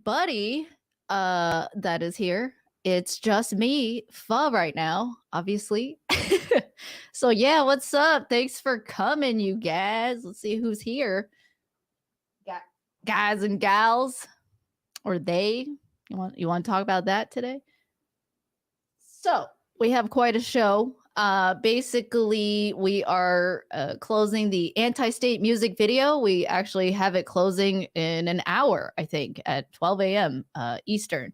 everybody that is here. It's just me, Pho, right now, obviously. So yeah, what's up? Thanks for coming, you guys. Let's see who's here. Got guys and gals, or they. You want to talk about that today? So we have quite a show. Basically, we are closing the Anti-State music video. We actually have it closing in an hour, I think, at 12 a.m. Eastern.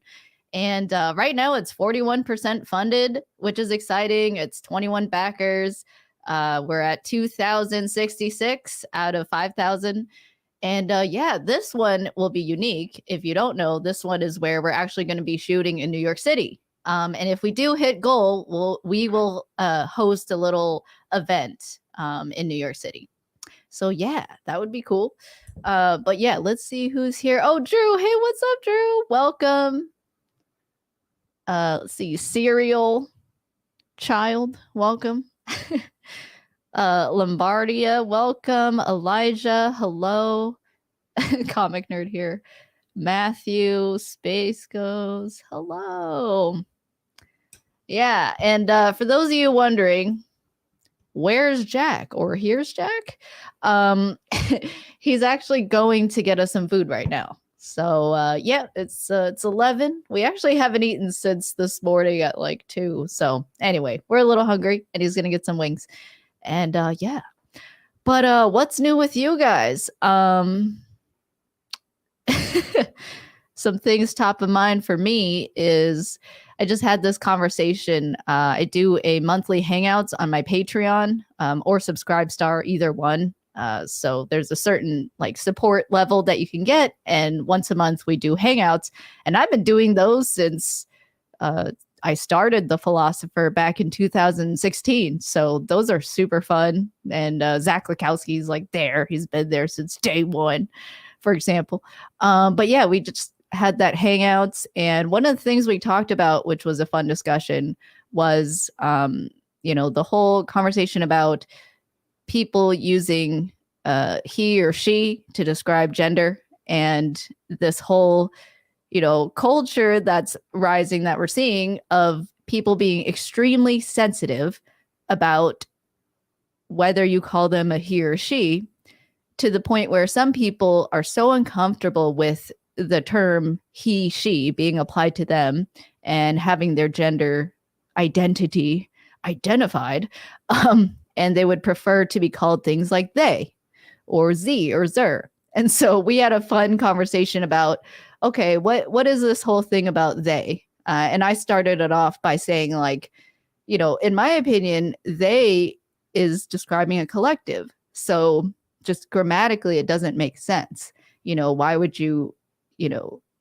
And right now it's 41% funded, which is exciting. It's 21 backers. We're at 2,066 out of 5,000. And yeah, this one will be unique. If you don't know, this one is where we're actually going to be shooting in New York City. And if we do hit goal, we will host a little event in New York City. So yeah, that would be cool. But yeah, let's see who's here. Oh, Drew. Hey, what's up, Drew? Welcome. Let's see, Serial Child, welcome. Lombardia, welcome. Elijah, hello. Comic nerd here. Matthew, Space Goes, hello. Yeah, and for those of you wondering, where's Jack or here's Jack? He's actually going to get us some food right now. So yeah, it's 11. We actually haven't eaten since this morning at like 2. So anyway, we're a little hungry and he's gonna get some wings. And yeah. But what's new with you guys? Some things top of mind for me is I just had this conversation. I do a monthly hangouts on my Patreon or Subscribestar, either one. So there's a certain like support level that you can get. And once a month we do hangouts. And I've been doing those since I started The Philosopher back in 2016. So those are super fun. And Zach Lakowski's like there. He's been there since day one, for example. But yeah, we just had that hangouts. And one of the things we talked about, which was a fun discussion, was, the whole conversation about people using he or she to describe gender, and this whole culture that's rising that we're seeing of people being extremely sensitive about whether you call them a he or she, to the point where some people are so uncomfortable with the term he, she being applied to them and having their gender identity identified. And they would prefer to be called things like they or Z or zer. And so we had a fun conversation about, okay, what is this whole thing about they? And I started it off by saying, like, in my opinion, they is describing a collective. So just grammatically, it doesn't make sense. Why would you,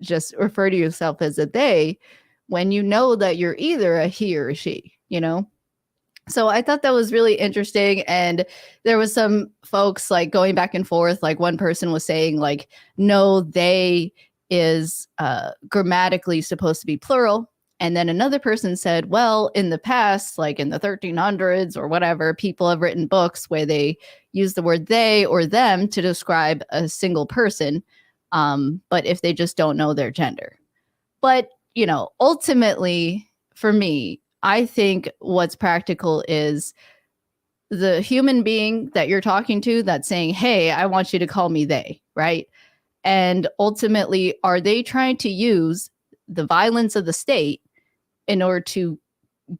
just refer to yourself as a they when you know that you're either a he or a she, So I thought that was really interesting. And there was some folks like going back and forth. Like one person was saying like, no, they is grammatically supposed to be plural. And then another person said, well, in the past, like in the 1300s or whatever, people have written books where they use the word they or them to describe a single person. But if they just don't know their gender. But, ultimately for me, I think what's practical is the human being that you're talking to that's saying, hey, I want you to call me they, right? And ultimately, are they trying to use the violence of the state in order to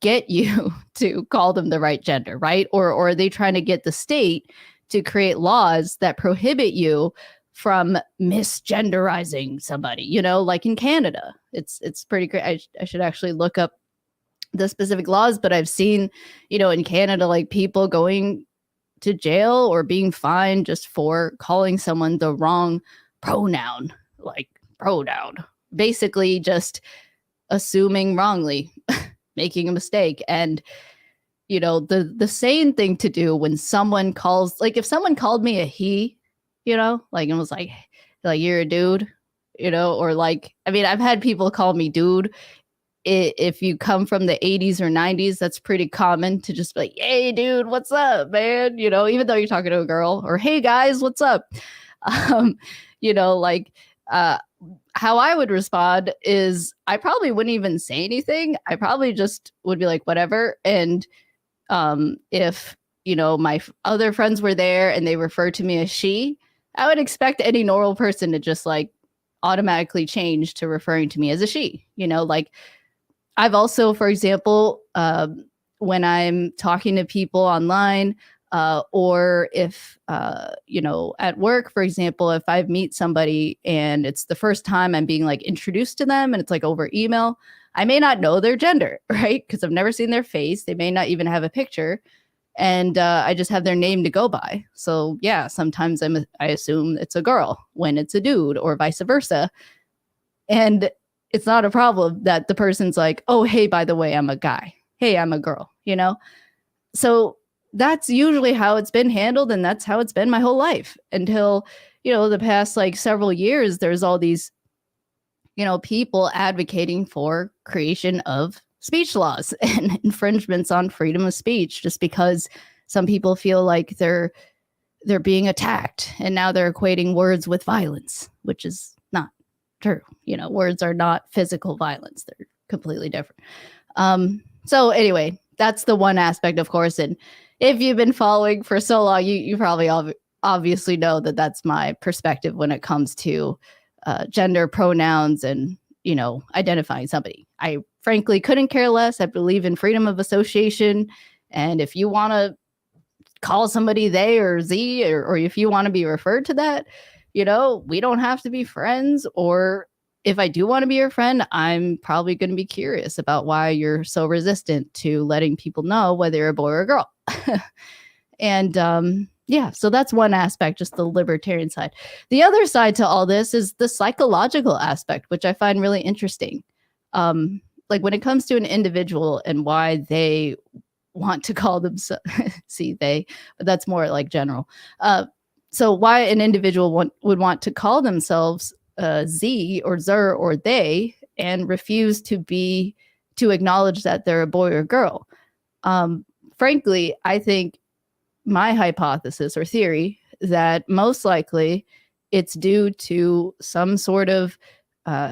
get you to call them the right gender, right? Or are they trying to get the state to create laws that prohibit you from misgenderizing somebody, like in Canada? It's pretty great. I should actually look up the specific laws, but I've seen, in Canada, like people going to jail or being fined just for calling someone the wrong pronoun, basically just assuming wrongly, making a mistake. And, the same thing to do when someone calls, like if someone called me a he, like it was like you're a dude, or like, I mean, I've had people call me dude. If you come from the 80s or 90s, that's pretty common to just be like, hey, dude, what's up, man? Even though you're talking to a girl, or hey, guys, what's up? how I would respond is I probably wouldn't even say anything. I probably just would be like, whatever. And if, my other friends were there and they referred to me as she, I would expect any normal person to just like automatically change to referring to me as a she. Like I've also, for example, when I'm talking to people online, or if, at work, for example, if I meet somebody and it's the first time I'm being like introduced to them and it's like over email, I may not know their gender, right? Because I've never seen their face. They may not even have a picture. And I just have their name to go by. So yeah, sometimes I assume it's a girl when it's a dude or vice versa. And it's not a problem that the person's like, oh, hey, by the way, I'm a guy. Hey, I'm a girl, So that's usually how it's been handled. And that's how it's been my whole life until, the past like several years, there's all these, people advocating for creation of speech laws and infringements on freedom of speech just because some people feel like they're being attacked and now they're equating words with violence, which is not true. Words are not physical violence. They're completely different. So anyway, that's the one aspect, of course. And if you've been following for so long, you probably obviously know that that's my perspective when it comes to gender pronouns and, identifying somebody. I frankly couldn't care less. I believe in freedom of association. And if you want to call somebody they or Z, or if you want to be referred to that, we don't have to be friends. Or if I do want to be your friend, I'm probably going to be curious about why you're so resistant to letting people know whether you're a boy or a girl. And yeah, so that's one aspect, just the libertarian side. The other side to all this is the psychological aspect, which I find really interesting. Like when it comes to an individual and why they want to call themselves, but that's more like general. So why an individual would want to call themselves Z or Zer or they and refuse to acknowledge that they're a boy or girl. Frankly, I think my hypothesis or theory that most likely it's due to some sort of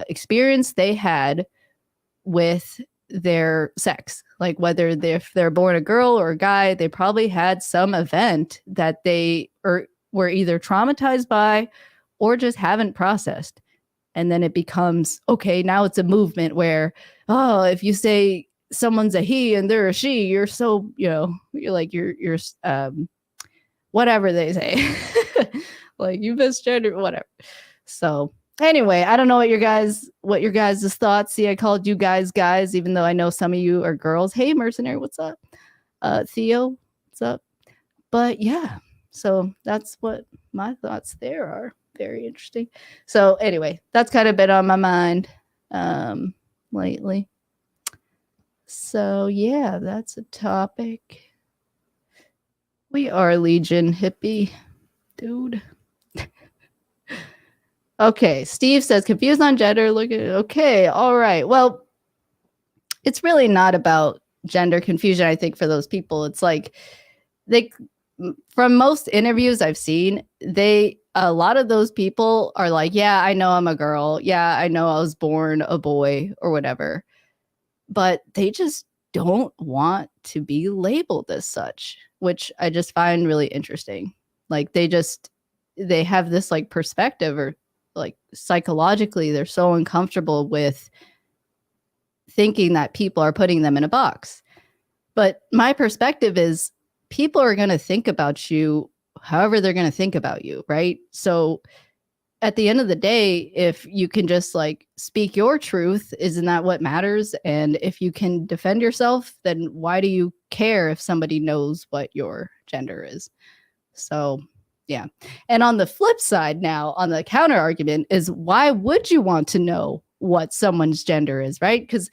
experience they had with their sex, like whether they're born a girl or a guy, they probably had some event that they were either traumatized by or just haven't processed. And then it becomes, okay, now it's a movement where, oh, if you say someone's a he and they're a she, you're so, you're like, you're whatever they say, like you misgendered, whatever. So anyway, I don't know what your guys' thoughts. See, I called you guys, even though I know some of you are girls. Hey, mercenary, what's up? Theo, what's up? But yeah, so that's what my thoughts there are. Very interesting. So anyway, that's kind of been on my mind lately. So yeah, that's a topic. We are Legion hippie, dude. Okay, Steve says confused on gender. Look at it. Okay, all right. Well, it's really not about gender confusion. I think for those people, it's like from most interviews I've seen, a lot of those people are like, yeah, I know I'm a girl. Yeah, I know I was born a boy or whatever. But they just don't want to be labeled as such, which I just find really interesting. Like they have this like perspective, or like psychologically, they're so uncomfortable with thinking that people are putting them in a box. But my perspective is people are going to think about you however they're going to think about you, right? So at the end of the day, if you can just like speak your truth, isn't that what matters? And if you can defend yourself, then why do you care if somebody knows what your gender is? So yeah. And on the flip side now, on the counter argument is, why would you want to know what someone's gender is, right? Because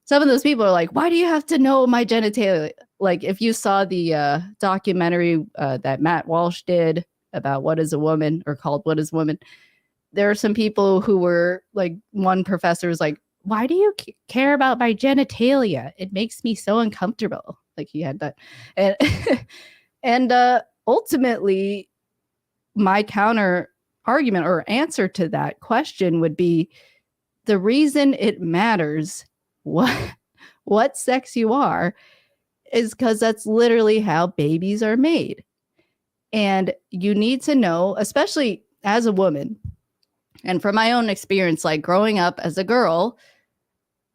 some of those people are like, why do you have to know my genitalia? Like if you saw the documentary that Matt Walsh did about What is a Woman, or called What is a Woman, there are some people who were like, one professor was like, why do you care about my genitalia? It makes me so uncomfortable. Like he had that. And, and ultimately, my counter argument or answer to that question would be, the reason it matters what sex you are is because that's literally how babies are made. And you need to know, especially as a woman, and from my own experience, like growing up as a girl,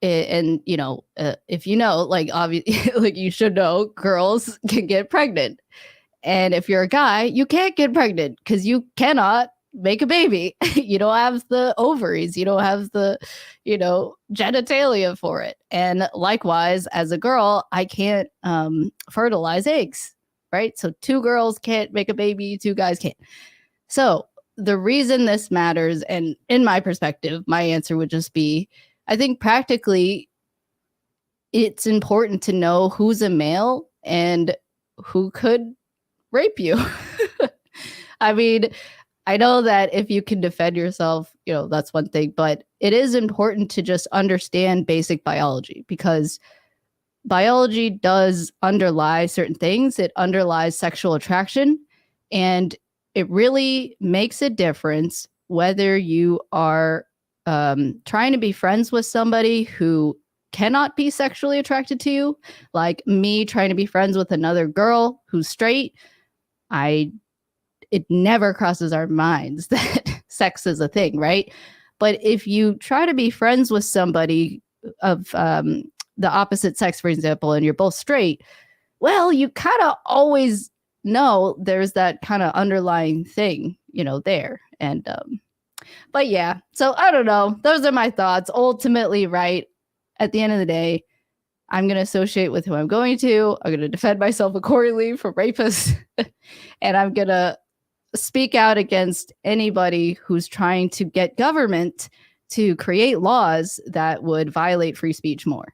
and if you know, like obviously, like you should know, girls can get pregnant. And if you're a guy, you can't get pregnant because you cannot make a baby. You don't have the ovaries, you don't have the, genitalia for it. And likewise, as a girl, I can't fertilize eggs, right? So 2 girls can't make a baby, 2 guys can't. So the reason this matters, and in my perspective, my answer would just be, I think practically it's important to know who's a male and who could rape you. I mean, I know that if you can defend yourself, that's one thing, but it is important to just understand basic biology, because biology does underlie certain things. It underlies sexual attraction, and it really makes a difference whether you are trying to be friends with somebody who cannot be sexually attracted to you, like me trying to be friends with another girl who's straight. It never crosses our minds that sex is a thing, right? But if you try to be friends with somebody of the opposite sex, for example, and you're both straight, well, you kind of always know there's that kind of underlying thing, there. And but yeah, so I don't know. Those are my thoughts. Ultimately, right, at the end of the day, I'm going to associate with who I'm going to. I'm going to defend myself accordingly from rapists. And I'm going to speak out against anybody who's trying to get government to create laws that would violate free speech more,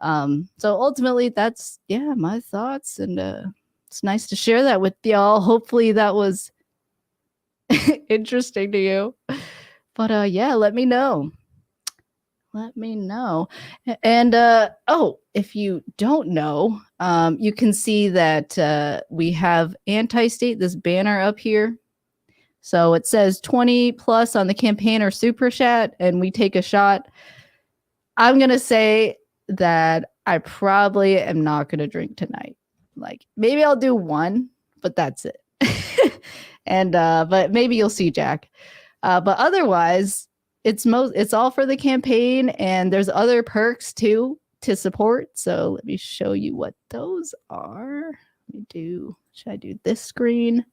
So ultimately, that's, my thoughts. And it's nice to share that with y'all. Hopefully that was interesting to you. But let me know. Let me know. And if you don't know, you can see that we have ANTISTATE, this banner up here. So it says 20 plus on the campaign or super chat, and we take a shot. I'm going to say that I probably am not going to drink tonight. Like maybe I'll do one, but that's it. And but maybe you'll see Jack. But otherwise, it's all for the campaign, and there's other perks too to support. So let me show you what those are. Should I do this screen?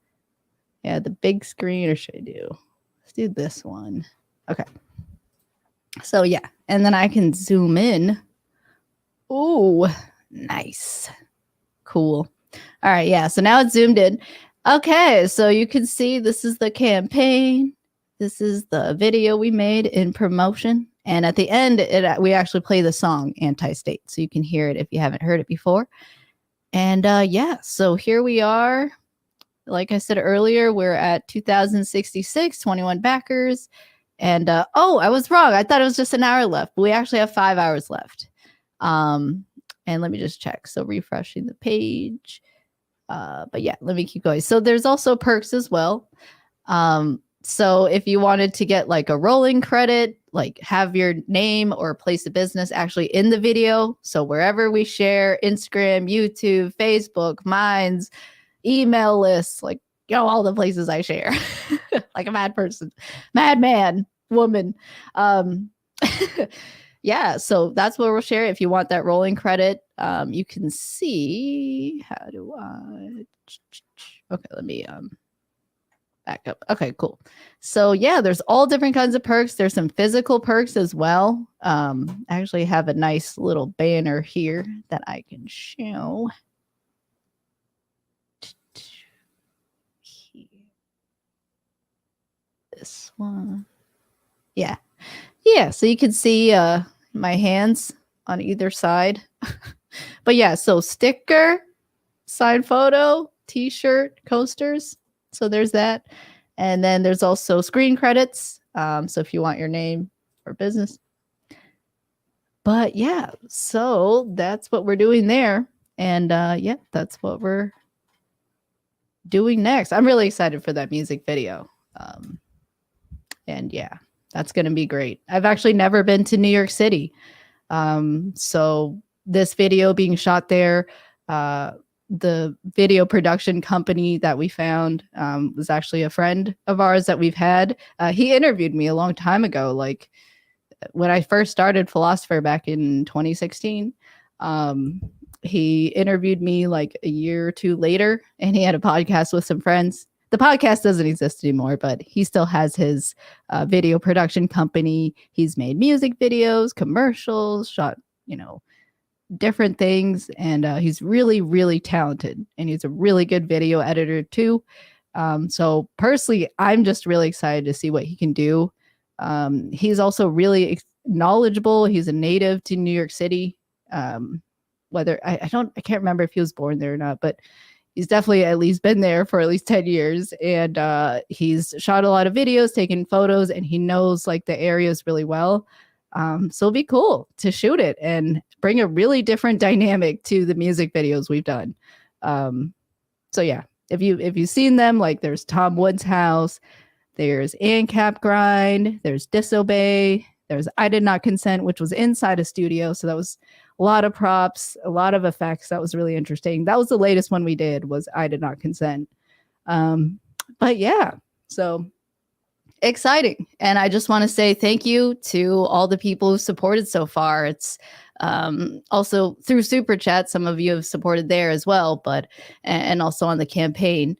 Yeah, the big screen, or should I let's do this one. Okay. So yeah, and then I can zoom in. Ooh, nice. Cool. All right, yeah, so now it's zoomed in. Okay, so you can see this is the campaign. This is the video we made in promotion. And at the end, we actually play the song ANTISTATE, so you can hear it if you haven't heard it before. And so here we are. Like I said earlier, we're at 2,066, 21 backers. And I was wrong. I thought it was just an hour left, but we actually have 5 hours left. And let me just check. So refreshing the page. But yeah, let me keep going. So there's also perks as well. So if you wanted to get like a rolling credit, like have your name or place of business actually in the video. So wherever we share, Instagram, YouTube, Facebook, Minds, email lists, like, all the places I share, like a mad person, madman, woman. Yeah, so that's what we'll share. If you want that rolling credit, you can see, okay, let me back up. Okay, cool. So yeah, there's all different kinds of perks. There's some physical perks as well. I actually have a nice little banner here that I can show. This one. Yeah. So you can see my hands on either side. But yeah, so sticker, signed photo, t-shirt, coasters. So there's that. And then there's also screen credits. So if you want your name or business. But yeah, so that's what we're doing there. And that's what we're doing next. I'm really excited for that music video. And yeah. That's going to be great. I've actually never been to New York City. So this video being shot there, the video production company that we found was actually a friend of ours that we've had. He interviewed me a long time ago, like when I first started Philosopher back in 2016. He interviewed me like a year or two later, and he had a podcast with some friends. The podcast doesn't exist anymore, but he still has his video production company. He's made music videos, commercials, shot, different things. And he's really, really talented. And he's a really good video editor too. So personally, I'm just really excited to see what he can do. He's also really knowledgeable. He's a native to New York City. Whether I can't remember if he was born there or not, but he's definitely at least been there for at least 10 years. And he's shot a lot of videos, taken photos, and he knows like the areas really well. So it'll be cool to shoot it and bring a really different dynamic to the music videos we've done. So yeah, if you've seen them, like there's Tom Wood's House, there's ANCAP Grind, there's Disobey, there's I Did Not Consent, which was inside a studio. So that was a lot of props, a lot of effects. That was really interesting. That was the latest one we did, was I Did Not Consent. But yeah, so exciting. And I just want to say thank you to all the people who supported so far. It's also through Super Chat. Some of you have supported there as well, but and also on the campaign.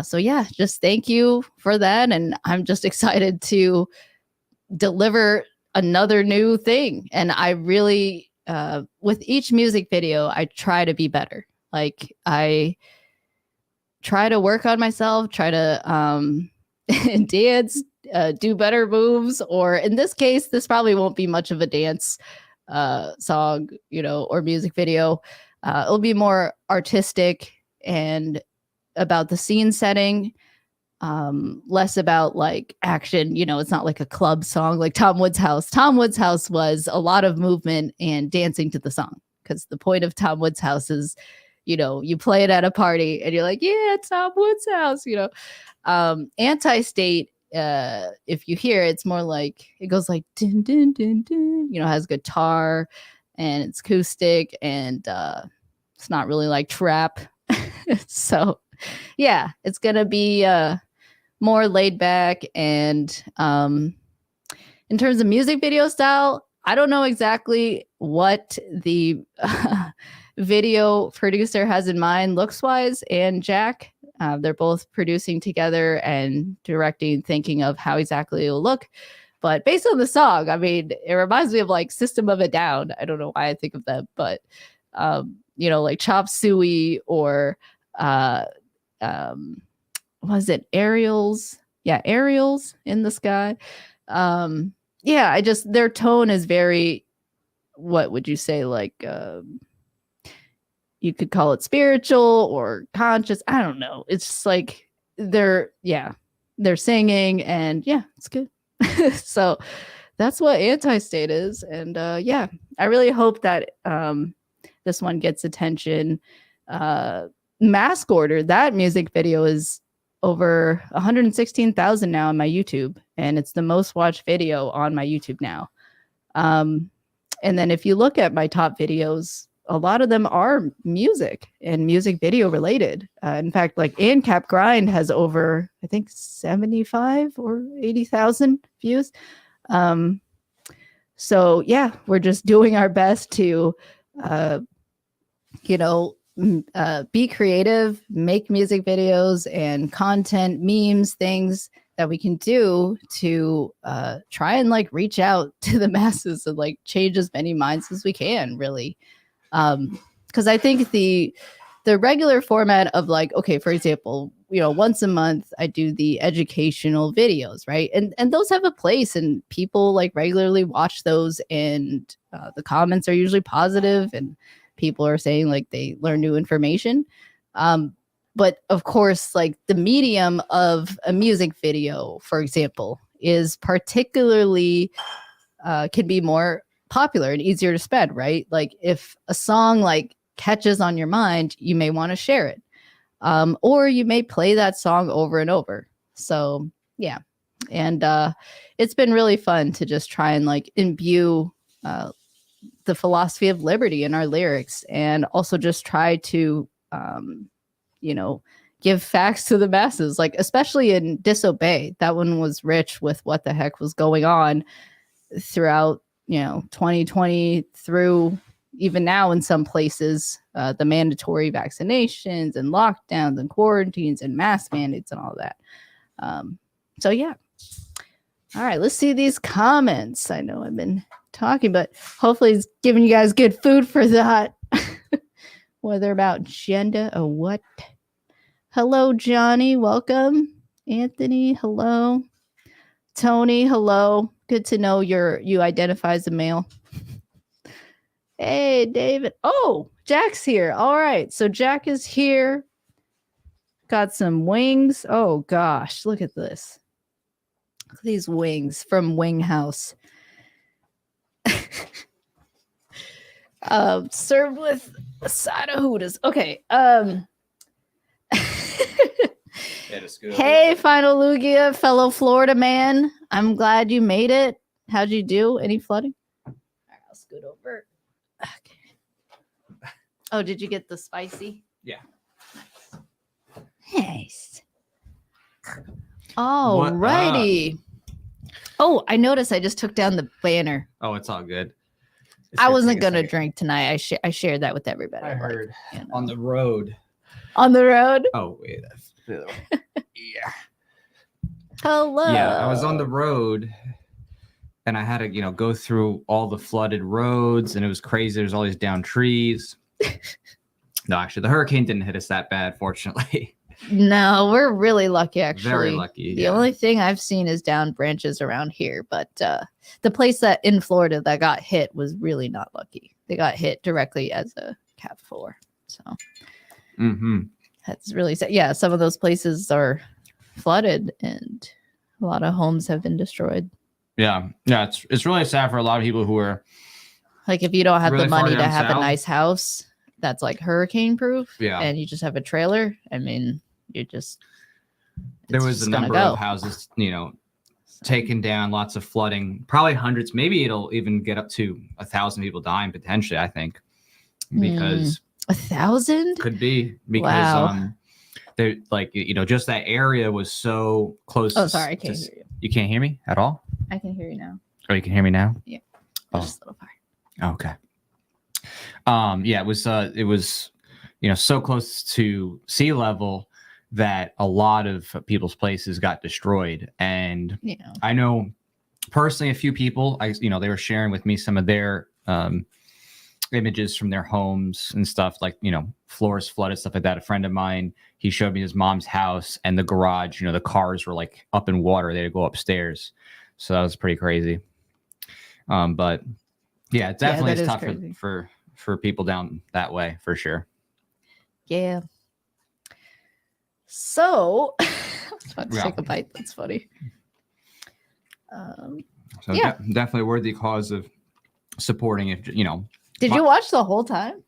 So yeah, just thank you for that. And I'm just excited to deliver another new thing. And I really, with each music video, I try to be better. Like I try to work on myself, try to dance, do better moves, or in this case, this probably won't be much of a dance song, or music video. It'll be more artistic and about the scene setting, less about like action. It's not like a club song like Tom Wood's House. Tom Wood's House was a lot of movement and dancing to the song, because the point of Tom Wood's House is, you play it at a party and you're like, yeah, it's Tom Wood's House. Anti-State, if you hear it, it's more like it goes like dun, dun, dun, dun, has guitar and it's acoustic, and it's not really like trap. So yeah, it's gonna be more laid back. And in terms of music video style, I don't know exactly what the video producer has in mind looks wise, and Jack. They're both producing together and directing, thinking of how exactly it will look. But based on the song, I mean, it reminds me of like System of a Down. I don't know why I think of them, but like Chop Suey, or was it Aerials? Yeah, Aerials in the Sky. Yeah, their tone is very, what would you say, like you could call it spiritual or conscious. I don't know. It's just like they're singing, and yeah, it's good. So that's what Anti-State is. And yeah, I really hope that this one gets attention. Mask Order, that music video is over 116,000 now on my YouTube, and it's the most watched video on my YouTube now. And then if you look at my top videos, a lot of them are music and music video related. In fact, like ANCAP Grind has over, I think, 75 or 80,000 views. So yeah, we're just doing our best to, be creative, make music videos and content, memes, things that we can do to try and like reach out to the masses and like change as many minds as we can, really. Because I think the regular format of like, okay, for example, once a month I do the educational videos, right? And those have a place, and people like regularly watch those, and the comments are usually positive, and people are saying like they learn new information. But of course, like the medium of a music video, for example, is particularly can be more popular and easier to spread, right? Like if a song like catches on your mind, you may want to share it, or you may play that song over and over. So yeah, And it's been really fun to just try and like imbue the philosophy of liberty in our lyrics, and also just try to give facts to the masses, like especially in Disobey. That one was rich with what the heck was going on throughout 2020 through even now in some places, the mandatory vaccinations and lockdowns and quarantines and mask mandates and all that. So yeah. All right, let's see these comments. I know I've been talking, but hopefully it's giving you guys good food for thought. Whether about gender or what. Hello, Johnny. Welcome. Anthony, hello. Tony, hello. Good to know you identify as a male. Hey, David. Oh, Jack's here. All right. So Jack is here. Got some wings. Oh, gosh. Look at this. Look at these wings from Wing House. Served with a side of Hooters. Okay. Hey, Final Lugia, fellow Florida man. I'm glad you made it. How'd you do? Any flooding? All right, I'll scoot over. Okay. Oh, did you get the spicy? Yeah. Nice. All righty. Oh, I noticed I just took down the banner. Oh, it's all good. I wasn't going to drink tonight. I shared that with everybody. I heard on the road. On the road? Oh, wait. That's yeah. Hello. Yeah, I was on the road and I had to, go through all the flooded roads, and it was crazy. There's all these downed trees. No, actually, the hurricane didn't hit us that bad, fortunately. No, we're really lucky, actually. Very lucky. The only thing I've seen is down branches around here, but the place that in Florida that got hit was really not lucky. They got hit directly as a Cat 4. So that's really sad. Yeah, some of those places are flooded and a lot of homes have been destroyed. Yeah. It's really sad for a lot of people who are like, if you don't have really the money to have south. A nice house that's like hurricane proof, and you just have a trailer, I mean, there was a number of houses, taken down, lots of flooding, probably hundreds, maybe it'll even get up to 1,000 people dying potentially, I think, because 1,000 could be because they just that area was so close. Oh, sorry, I can't hear you. You can't hear me at all? I can hear you now. Oh, you can hear me now? Yeah. Oh. Just a little far. Okay. Yeah, it was so close to sea level that a lot of people's places got destroyed. And I know personally a few people, they were sharing with me some of their images from their homes and stuff, like, floors flooded, stuff like that. A friend of mine, he showed me his mom's house and the garage, the cars were like up in water. They had to go upstairs. So that was pretty crazy. But yeah, definitely it's tough for people down that way for sure. Yeah. So let's take a bite. That's funny. So definitely worthy cause of supporting it. Did you watch the whole time?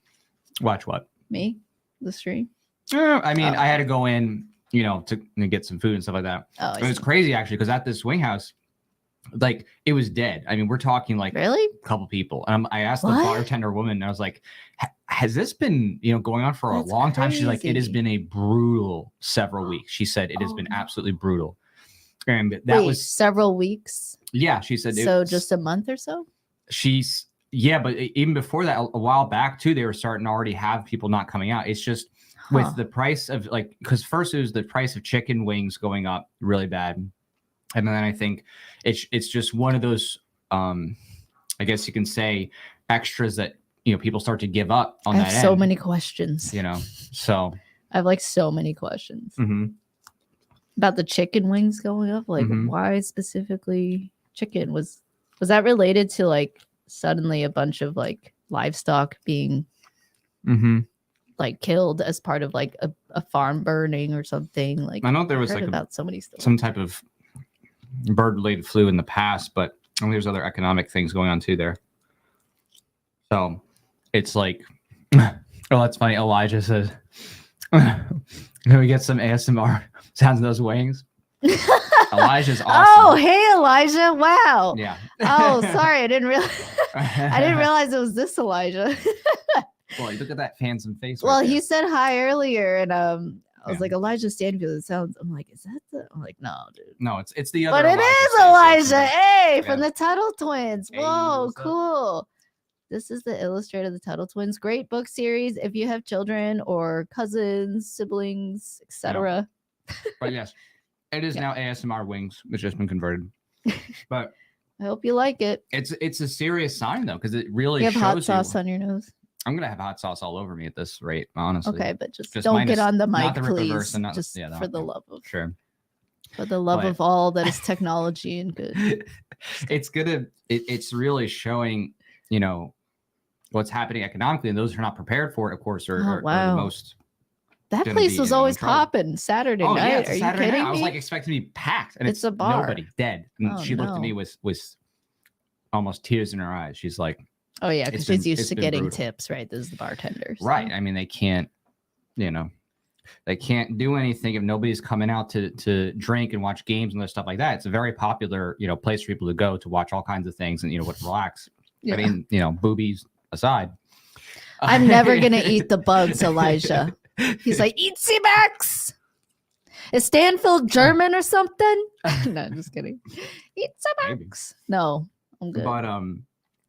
Watch what? Me, the stream. I mean, I had to go in, to get some food and stuff like that. Oh, it was crazy actually, because at this swing house, like, it was dead. I mean, we're talking like really a couple people. I asked the bartender woman, and I was like, has this been, going on for a long time? She's like, it has been a brutal several weeks. She said it has been absolutely brutal. And that was several weeks. Yeah, she said. So just a month or so? But even before that, a while back too, they were starting to already have people not coming out. It's just with the price of, like, because first it was the price of chicken wings going up really bad. And then I think it's just one of those, I guess you can say, extras that, people start to give up on that end. I have so many questions. So I have like so many questions about the chicken wings going up. Like, why specifically chicken? Was that related to like suddenly a bunch of like livestock being like killed as part of like a farm burning or something? Like, I know there was like about so many stories. Some type of bird-related flu in the past, but I think there's other economic things going on too there. So it's like, oh, that's funny. Elijah says, can we get some ASMR sounds of those wings? Elijah's awesome. Oh, hey, Elijah. Wow. Yeah. Oh, sorry. I didn't realize it was this Elijah. Well, you look at that handsome face. Well, right he there. said hi earlier, and I was Yeah. like, Elijah Stanfield. It sounds. I'm like, is that the? I'm like, no, dude. No, it's the other. But it Elijah is Stanfield. Elijah. Hey, from Yeah. the Tuttle Twins. Hey, Whoa, what's up? cool. This is the illustrator of the Tuttle Twins. Great book series if you have children or cousins, siblings, etc. But yes, it is now ASMR Wings, which has been converted. But I hope you like it. it's a serious sign though, because it really You have shows hot sauce you. on your nose. I'm gonna have hot sauce all over me at this rate, honestly. Okay, but just don't minus- get on the mic, not the please. Rippaverse and not- Just yeah, for the love of Sure. for the love But- of all that is technology and good. It's really showing, what's happening economically, and those who are not prepared for it, of course, are wow. the most. That gonna place be, was in always trouble. popping Saturday Oh night. yeah, it's a Are Saturday you night. kidding I was me? like expecting to be packed, and It's a bar. nobody dead. And Oh, she looked at no. me with almost tears in her eyes. She's like, Oh yeah, it's because been- she's used it's to been getting brutal. tips, right? This is the bartender. so- right. I mean, they can't, they can't do anything if nobody's coming out to drink and watch games and other stuff like that. It's a very popular, place for people to go to watch all kinds of things and relax. Yeah. I mean, boobies aside. I'm never gonna eat the bugs, Elijah. He's like, eat Seabax. Is Stanfield German or something? No, I'm just kidding. Eat Maybe. Seabax. No, I'm good. But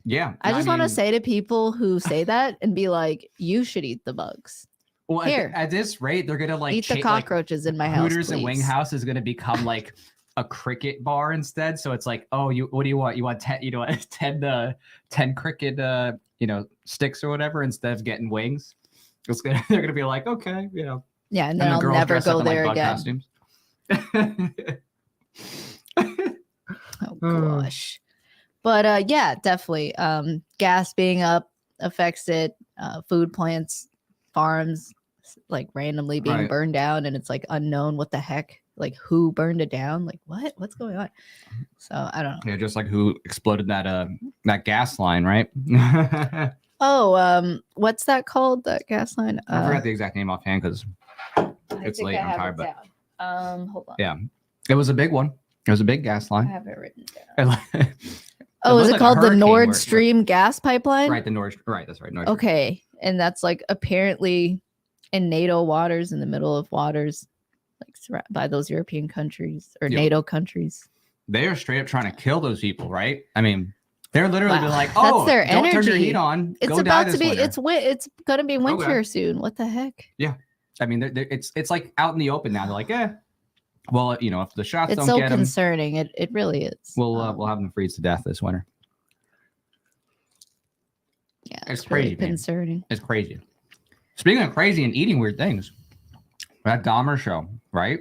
yeah. I just want to mean, say to people who say that and be like, you should eat the bugs. well, here. at this rate, they're gonna Eat the cockroaches in my house, Hooters and Wing please. House is gonna become like a cricket bar instead. So it's like, oh, what do you want? You want 10, 10 cricket, sticks or whatever instead of getting wings. They're gonna be like, okay, Yeah, and and then the I'll girls never dress up go in, like, there bug again. costumes. Oh gosh. But yeah, definitely. Gas being up affects it. Food plants, farms, like randomly being Right. burned down, and it's like unknown what the heck, like who burned it down, like what's going on. So I don't know. Yeah, just like who exploded that gas line, right? Oh, what's that called? That gas line? I forgot the exact name offhand because it's late. I'm tired, but hold on. yeah, it was a big one. It was a big gas I line. have it written down. It Oh, is looked it like a called the hurricane Nord where- Stream gas pipeline? Right, the Nord. Right, that's right. Nord Stream. Okay, and that's like apparently in NATO waters, in the middle of waters, like by those European countries or Yep. NATO countries. They are straight up trying to kill those people, right? I mean, they're literally Wow. like, That's "Oh, their don't turn your energy. heat on. It's Go die about to this be. winter." It's gonna be winter soon. What the heck? I mean, it's like out in the open now. They're like, well, if the shots It's don't so get them, concerning. It really is. we'll have them freeze to death this winter. Yeah, it's really crazy, man. concerning. It's crazy. Speaking of crazy and eating weird things, that Dahmer show, right?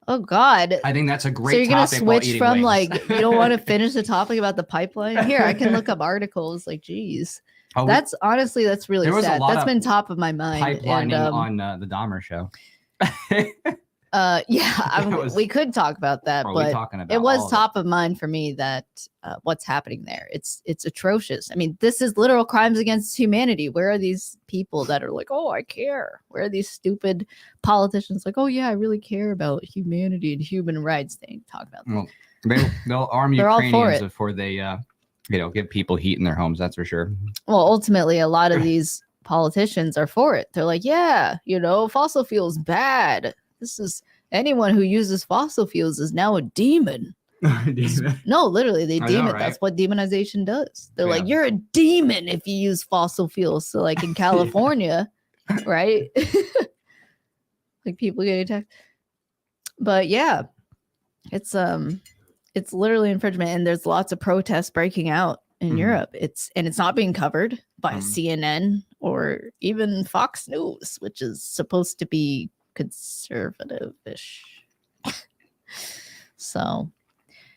Oh God. I think that's a great. So you're gonna topic while switch eating from wings. like you don't want to finish the topic about the pipeline? Here, I can look up articles. Like, geez, Oh, that's honestly that's really There was a sad. lot That's of been top of my mind. pipelining And on the Dahmer show. yeah, was- we could talk about that, Are we but talking about it was all of top of mind for me that what's happening there. It's atrocious. I mean, this is literal crimes against humanity. Where are these people that are like, oh, I care? Where are these stupid politicians like, oh yeah, I really care about humanity and human rights? They talk about that. Well, they'll arm They're all for Ukrainians it. before they give people heat in their homes. That's for sure. Well, ultimately, a lot of these politicians are for it. They're like, yeah, fossil fuels bad. This is anyone who uses fossil fuels is now a demon. No, literally, they I deem know, it. right? That's what demonization does. They're like, Yeah. you're a demon if you use fossil fuels. So, like in California, right? Like people getting attacked. But yeah, it's literally infringement, and there's lots of protests breaking out in Mhm. Europe. It's not being covered by Mhm. CNN or even Fox News, which is supposed to be conservative-ish. So,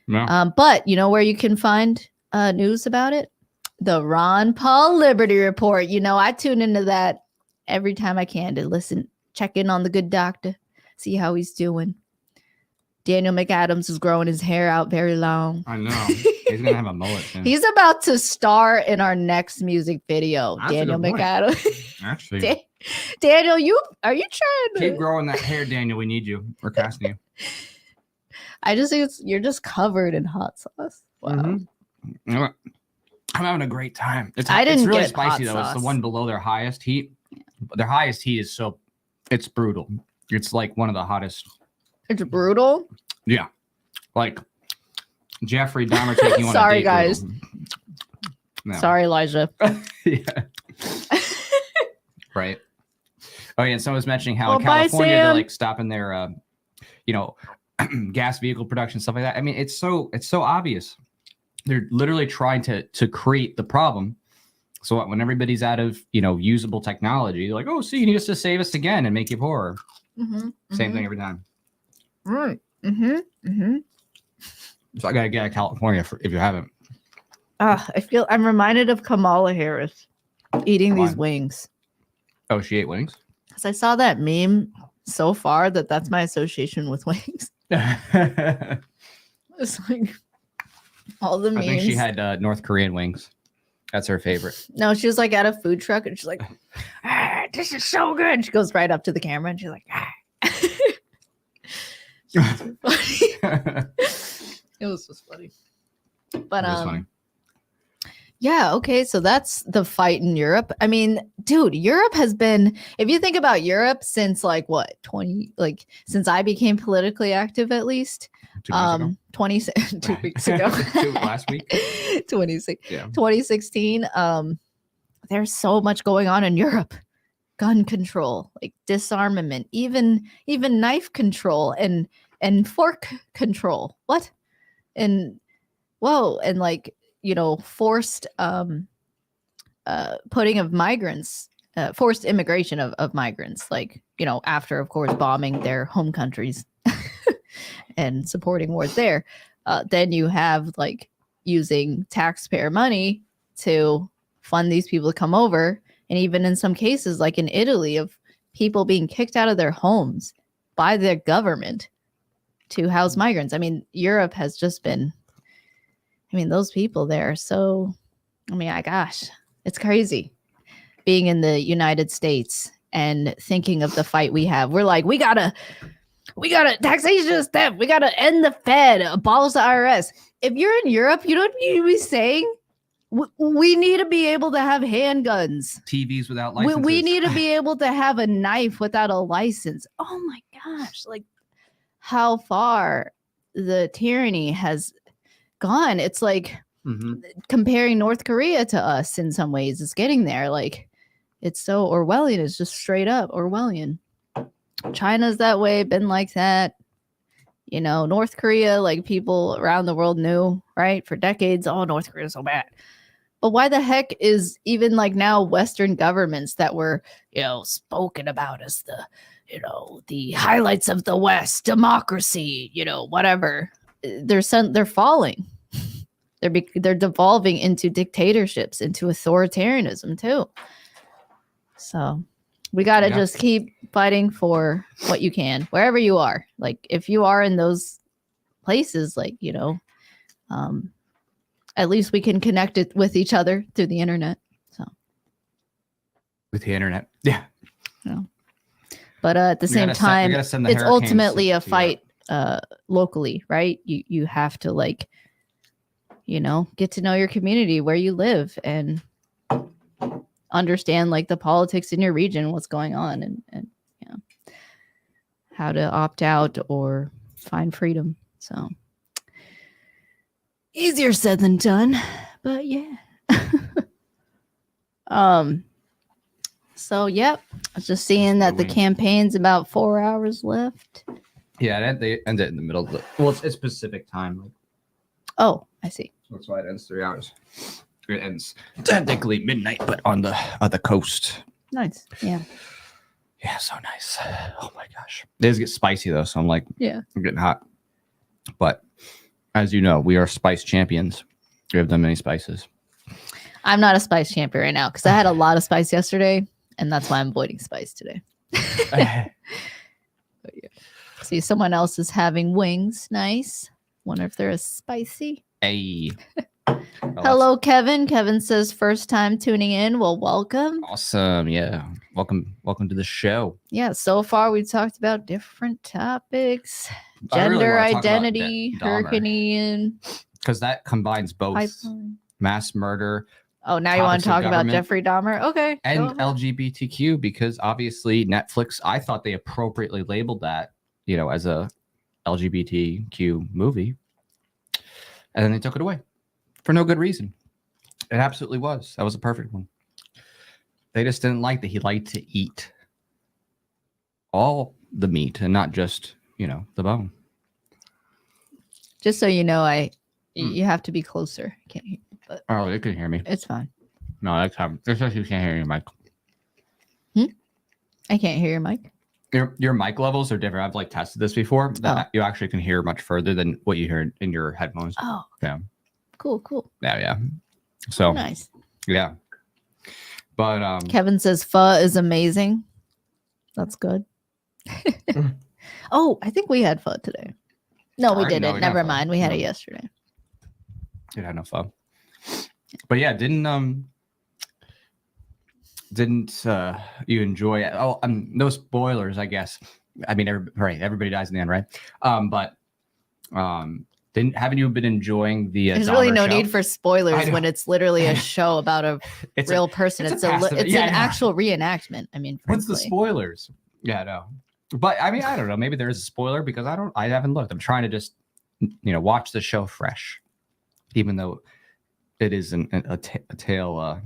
No. but you know where you can find news about it? The Ron Paul Liberty Report. I tune into that every time I can to listen, check in on the good doctor, see how he's doing. Daniel McAdams is growing his hair out very long. I know. He's gonna have a mullet soon. He's about to star in our next music video. That's a Daniel good point. McAdams. Actually, Daniel, are you trying to keep growing that hair, Daniel. We need you. We're casting you. I just think you're just covered in hot sauce. Wow. Mm-hmm. I'm having a great time. It's didn't really get spicy hot though. sauce. It's the one below their highest heat. Their highest heat is it's brutal. It's like one of the hottest. It's brutal. Yeah, like Jeffrey Dahmer taking you on Sorry, a date. guys. No. Sorry, Elijah. Yeah. Right. Oh yeah, and someone was mentioning how in bye, California they're Sam. like stopping their, gas vehicle production, stuff like that. I mean, it's so obvious. They're literally trying to create the problem. So when everybody's out of usable technology, they're like, oh, see, you need us to save us again and make you poorer. Same thing every time. Right. So I gotta get out of California if you haven't. I'm reminded of Kamala Harris eating these wings. Oh, she ate wings? Because I saw that meme so far that's my association with wings. It's like all the memes. I think she had North Korean wings. That's her favorite. No, she was like at a food truck and she's like, this is so good. She goes right up to the camera and she's like, It was just funny. But funny. Yeah, okay, so that's the fight in Europe. I mean, dude, Europe has been, if you think about Europe since since I became politically active at least. 2 weeks ago. Last week. 2016. There's so much going on in Europe. Gun control, like disarmament, even knife control and fork control. What? And like forced putting of migrants, forced immigration of migrants, like after of course bombing their home countries and supporting wars there. Then you have like using taxpayer money to fund these people to come over. And even in some cases, like in Italy, of people being kicked out of their homes by their government to house migrants. I mean, Europe has just been, those people there. So, gosh, it's crazy being in the United States and thinking of the fight we have. We're like, we gotta taxation is theft. We gotta end the Fed, abolish the IRS. If you're in Europe, you don't need to be saying we need to be able to have handguns, TVs without licenses. We need to be able to have a knife without a license. Oh my gosh, like how far the tyranny has gone. It's like comparing North Korea to us in some ways. It's getting there. Like it's so Orwellian. It's just straight up Orwellian. China's that way, been like that. North Korea, like people around the world knew, right? For decades, oh, North Korea is so bad. But why the heck is even like now Western governments that were, spoken about as the highlights of the West, democracy, whatever, they're falling. They're devolving into dictatorships, into authoritarianism too. So we got to just keep fighting for what you can, wherever you are. Like if you are in those places, like, at least we can connect it with each other through the internet. So with the internet. Yeah. But at the same time, it's ultimately a fight locally, right? You have to like, get to know your community where you live and understand like the politics in your region, what's going on and how to opt out or find freedom. So easier said than done, but yeah. So yep, I was just seeing that the campaign's about 4 hours left. Yeah, they end it in the middle of the, well, it's Pacific time. Oh, I see. That's why it ends 3 hours. It ends technically midnight, but on the other coast. Nice. Yeah. Yeah, so nice. Oh my gosh. It does get spicy though, so I'm like, yeah, I'm getting hot. But as you know, we are spice champions. We have done many spices. I'm not a spice champion right now because I had a lot of spice yesterday, and that's why I'm avoiding spice today. But yeah. See, someone else is having wings. Nice. Wonder if they're as spicy. Hey. Hello, Kevin. Kevin says first time tuning in. Well, welcome. Awesome. Yeah. Welcome to the show. Yeah. So far, we talked about different topics, gender identity, Hurricane, because that combines both mass murder. Oh, now you want to talk about Jeffrey Dahmer? Okay. And LGBTQ, because obviously Netflix, I thought they appropriately labeled that, as a LGBTQ movie. And then they took it away for no good reason. It absolutely was. That was a perfect one. They just didn't like that he liked to eat all the meat and not just, the bone. Just so you know, you have to be closer. I can't hear you, but oh, they can hear me. It's fine. No, that's how. It's just you can't hear your mic. I can't hear your mic. Your mic levels are different. I've tested this before. That you actually can hear much further than what you hear in your headphones. Oh, yeah. Cool. Yeah. So nice. Yeah. But Kevin says pho is amazing. That's good. Oh, I think we had pho today. No, we didn't. Never mind. We had it yesterday. It had no pho. But yeah, didn't you enjoy it? Oh, no spoilers, I guess. I mean, everybody dies in the end, right? Haven't you been enjoying the There's really no need for spoilers when it's literally a show about a real person. It's an actual reenactment. I mean, frankly. What's the spoilers? Yeah, no. But I mean, I don't know. Maybe there is a spoiler because I haven't looked. I'm trying to just watch the show fresh, even though it is a tale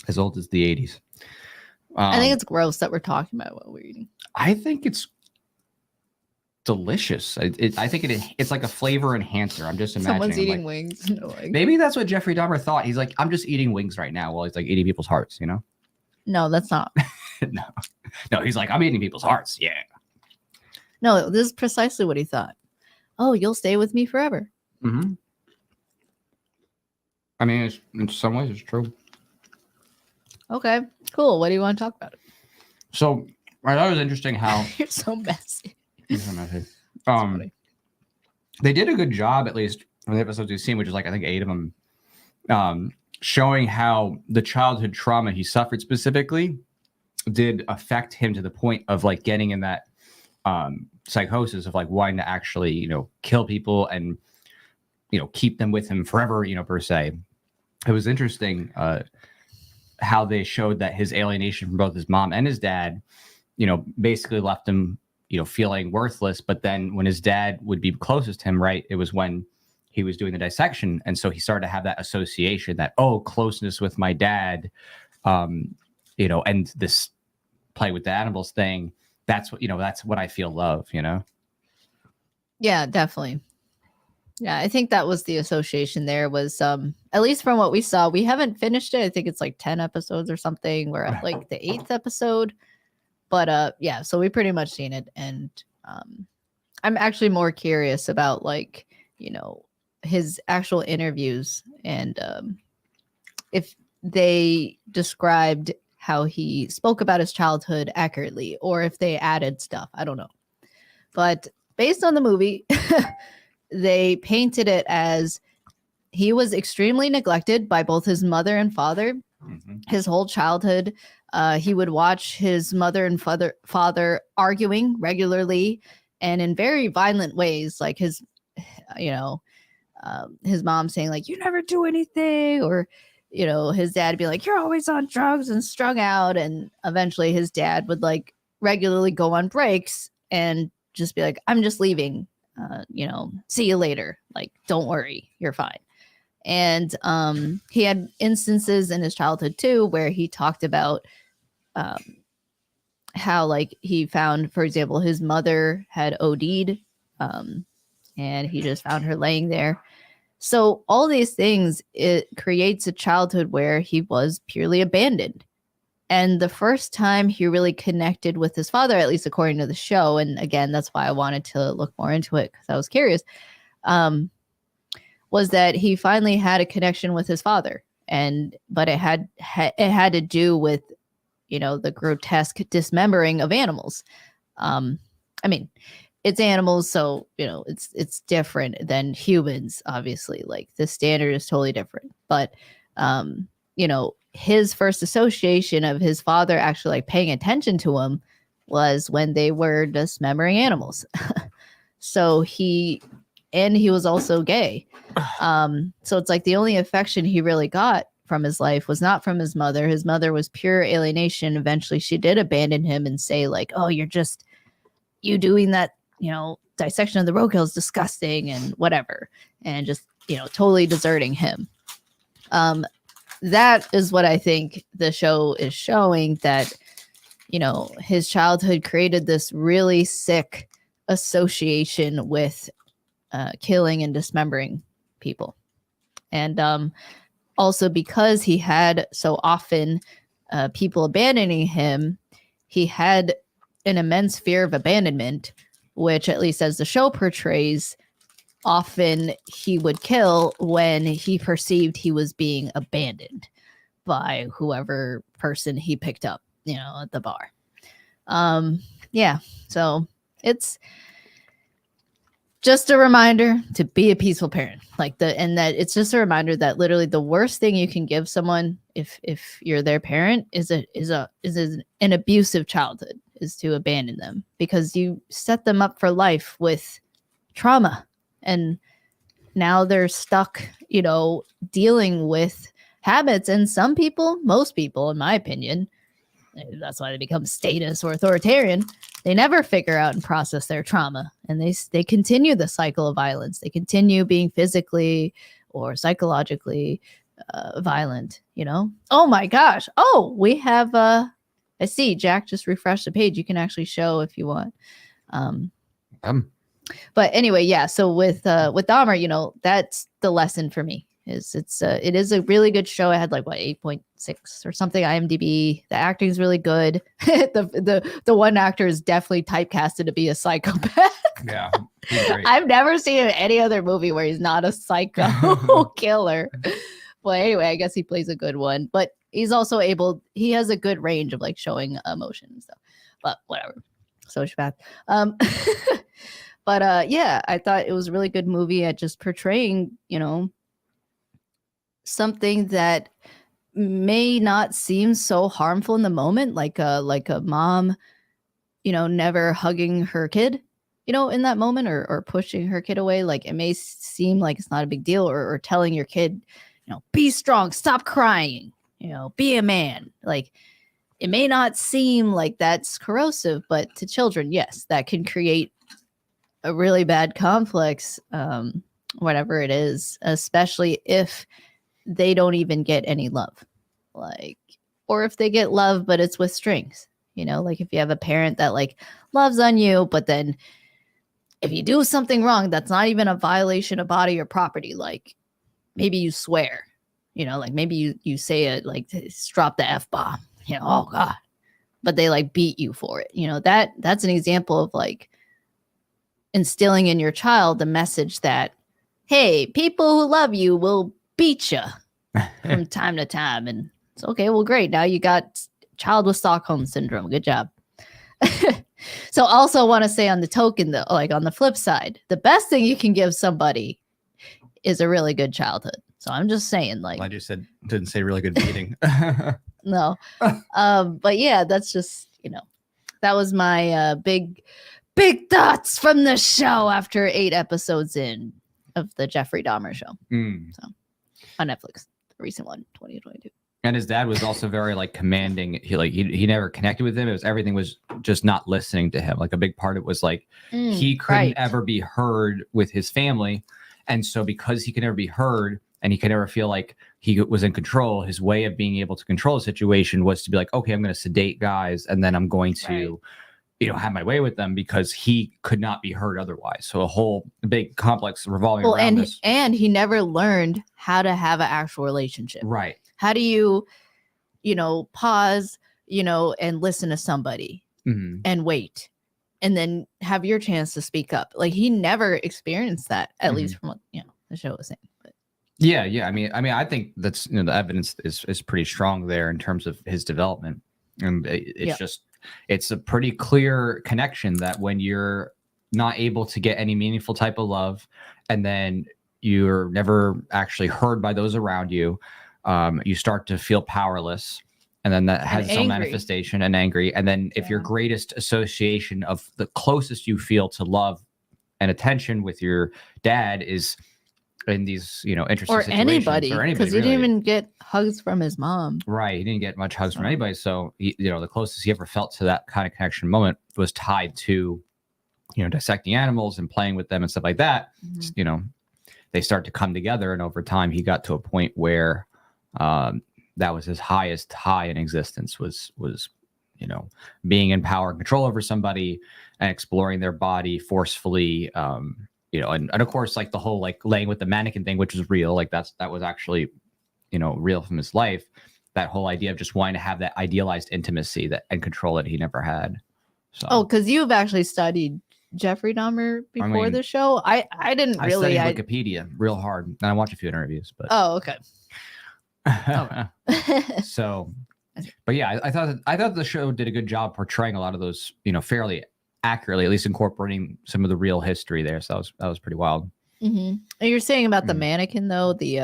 as old as the 80s. I think it's gross that we're talking about what we're eating. I think it's delicious. I think it's like a flavor enhancer. I'm just imagining someone's eating wings. Maybe that's what Jeffrey Dahmer thought. He's like, I'm just eating wings right now while he's eating people's hearts. No, that's not. No, he's like, I'm eating people's hearts. Yeah. No, this is precisely what he thought. Oh, you'll stay with me forever. Mm-hmm. I mean, in some ways, it's true. Okay, cool. What do you want to talk about? So I thought it was interesting how you're so messy. You're so messy. They did a good job, at least from the episodes you've seen, which is I think 8 of them, showing how the childhood trauma he suffered specifically did affect him to the point of getting in that psychosis of wanting to actually kill people and keep them with him forever, per se. It was interesting how they showed that his alienation from both his mom and his dad basically left him feeling worthless. But then when his dad would be closest to him, right, it was when he was doing the dissection, and so he started to have that association that closeness with my dad, and this play with the animals thing, that's what I feel love. Yeah, definitely. Yeah, I think that was the association there was at least from what we saw. We haven't finished it. I think it's 10 episodes or something. We're at the 8th episode. But yeah, so we pretty much seen it. And I'm actually more curious about his actual interviews and if they described how he spoke about his childhood accurately or if they added stuff. I don't know. But based on the movie, they painted it as he was extremely neglected by both his mother and father. Mm-hmm. His whole childhood, he would watch his mother and father arguing regularly and in very violent ways, like his mom saying you never do anything, or his dad be like, you're always on drugs and strung out. And eventually his dad would regularly go on breaks and just be like, I'm just leaving. See you later. Don't worry, you're fine. And he had instances in his childhood too, where he talked about how he found, for example, his mother had OD'd, and he just found her laying there. So all these things, it creates a childhood where he was purely abandoned. And the first time he really connected with his father, at least according to the show, and again, that's why I wanted to look more into it because I was curious, was that he finally had a connection with his father, but it had to do with the grotesque dismembering of animals. I mean, it's animals, so it's different than humans. Obviously, like the standard is totally different. But his first association of his father actually like paying attention to him was when they were dismembering animals. So he was also gay. So it's like the only affection he really got from his life was not from his mother. His mother was pure alienation. Eventually she did abandon him and say like, oh, you doing that, dissection of the roadkill is disgusting and whatever. And just, totally deserting him. That is what I think the show is showing, that, his childhood created this really sick association with killing and dismembering people. And also because he had so often people abandoning him, he had an immense fear of abandonment, which, at least as the show portrays, often he would kill when he perceived he was being abandoned by whoever person he picked up, at the bar. So it's just a reminder to be a peaceful parent, and that it's just a reminder that literally the worst thing you can give someone if you're their parent is an abusive childhood, is to abandon them, because you set them up for life with trauma, and now they're stuck, dealing with habits. And most people, in my opinion, that's why they become statist or authoritarian. They never figure out and process their trauma, and they continue the cycle of violence. They continue being physically or psychologically violent. Oh my gosh! Oh, we have. I see Jack just refreshed the page. You can actually show if you want. But anyway, yeah. So with Dahmer, that's the lesson for me. It is a really good show. I had 8.6 or something IMDb. The acting is really good. the one actor is definitely typecasted to be a psychopath. Yeah, he's great. I've never seen any other movie where he's not a psycho killer. Well, anyway, I guess he plays a good one. But he's also he has a good range of showing emotion and stuff. But whatever, sociopath. But yeah, I thought it was a really good movie at just portraying, something that may not seem so harmful in the moment, like a mom, never hugging her kid, in that moment, or pushing her kid away. Like, it may seem like it's not a big deal, or telling your kid, be strong, stop crying, be a man. Like, it may not seem like that's corrosive, but to children, yes, that can create a really bad complex, whatever it is, especially if they don't even get any love, or if they get love, but it's with strings, if you have a parent that loves on you, but then if you do something wrong, that's not even a violation of body or property. Maybe you swear, maybe you say it, drop the F-bomb, oh God, but they beat you for it. That's an example of instilling in your child the message that, hey, people who love you will beat you from time to time. And it's okay. Well, great. Now you got child with Stockholm syndrome. Good job. So also want to say on the token, though, on the flip side, the best thing you can give somebody is a really good childhood. So I'm just saying, I just didn't say really good beating. No. But yeah, that's just, that was my big thoughts from the show after 8 episodes in of the Jeffrey Dahmer show. So on Netflix, the recent one, 2022. And his dad was also very commanding. He never connected with him. Everything was just not listening to him. A big part of it was he couldn't ever be heard with his family. And so because he could never be heard and he could never feel like he was in control, his way of being able to control the situation was to be okay, I'm going to sedate guys, and then I'm going to have my way with them, because he could not be heard otherwise. So a whole big complex revolving around this. And he never learned how to have an actual relationship. Right. How do you, pause, and listen to somebody and wait, and then have your chance to speak up? He never experienced that, at least from what, the show was saying. But yeah. I mean, I think that's, the evidence is pretty strong there in terms of his development. And it's just, it's a pretty clear connection that when you're not able to get any meaningful type of love, and then you're never actually heard by those around you. You start to feel powerless, and then that has its own manifestation, and angry. And then if your greatest association of the closest you feel to love and attention with your dad is in these, interesting or situations, anybody, because he didn't even get hugs from his mom. Right. He didn't get much hugs from anybody. So, the closest he ever felt to that kind of connection moment was tied to, dissecting animals and playing with them and stuff like that. Mm-hmm. They start to come together, and over time he got to a point where that was his highest high in existence was being in power and control over somebody and exploring their body forcefully. And of course, like the whole like laying with the mannequin thing, which was real, like that was actually, real from his life. That whole idea of just wanting to have that idealized intimacy and control that he never had. So, because you've actually studied Jeffrey Dahmer before the show. I didn't really. I studied Wikipedia real hard, and I watched a few interviews. But okay. So, but yeah, I thought the show did a good job portraying a lot of those, fairly accurately, at least incorporating some of the real history there. So that was pretty wild. Mm-hmm. And you're saying about the mannequin though, he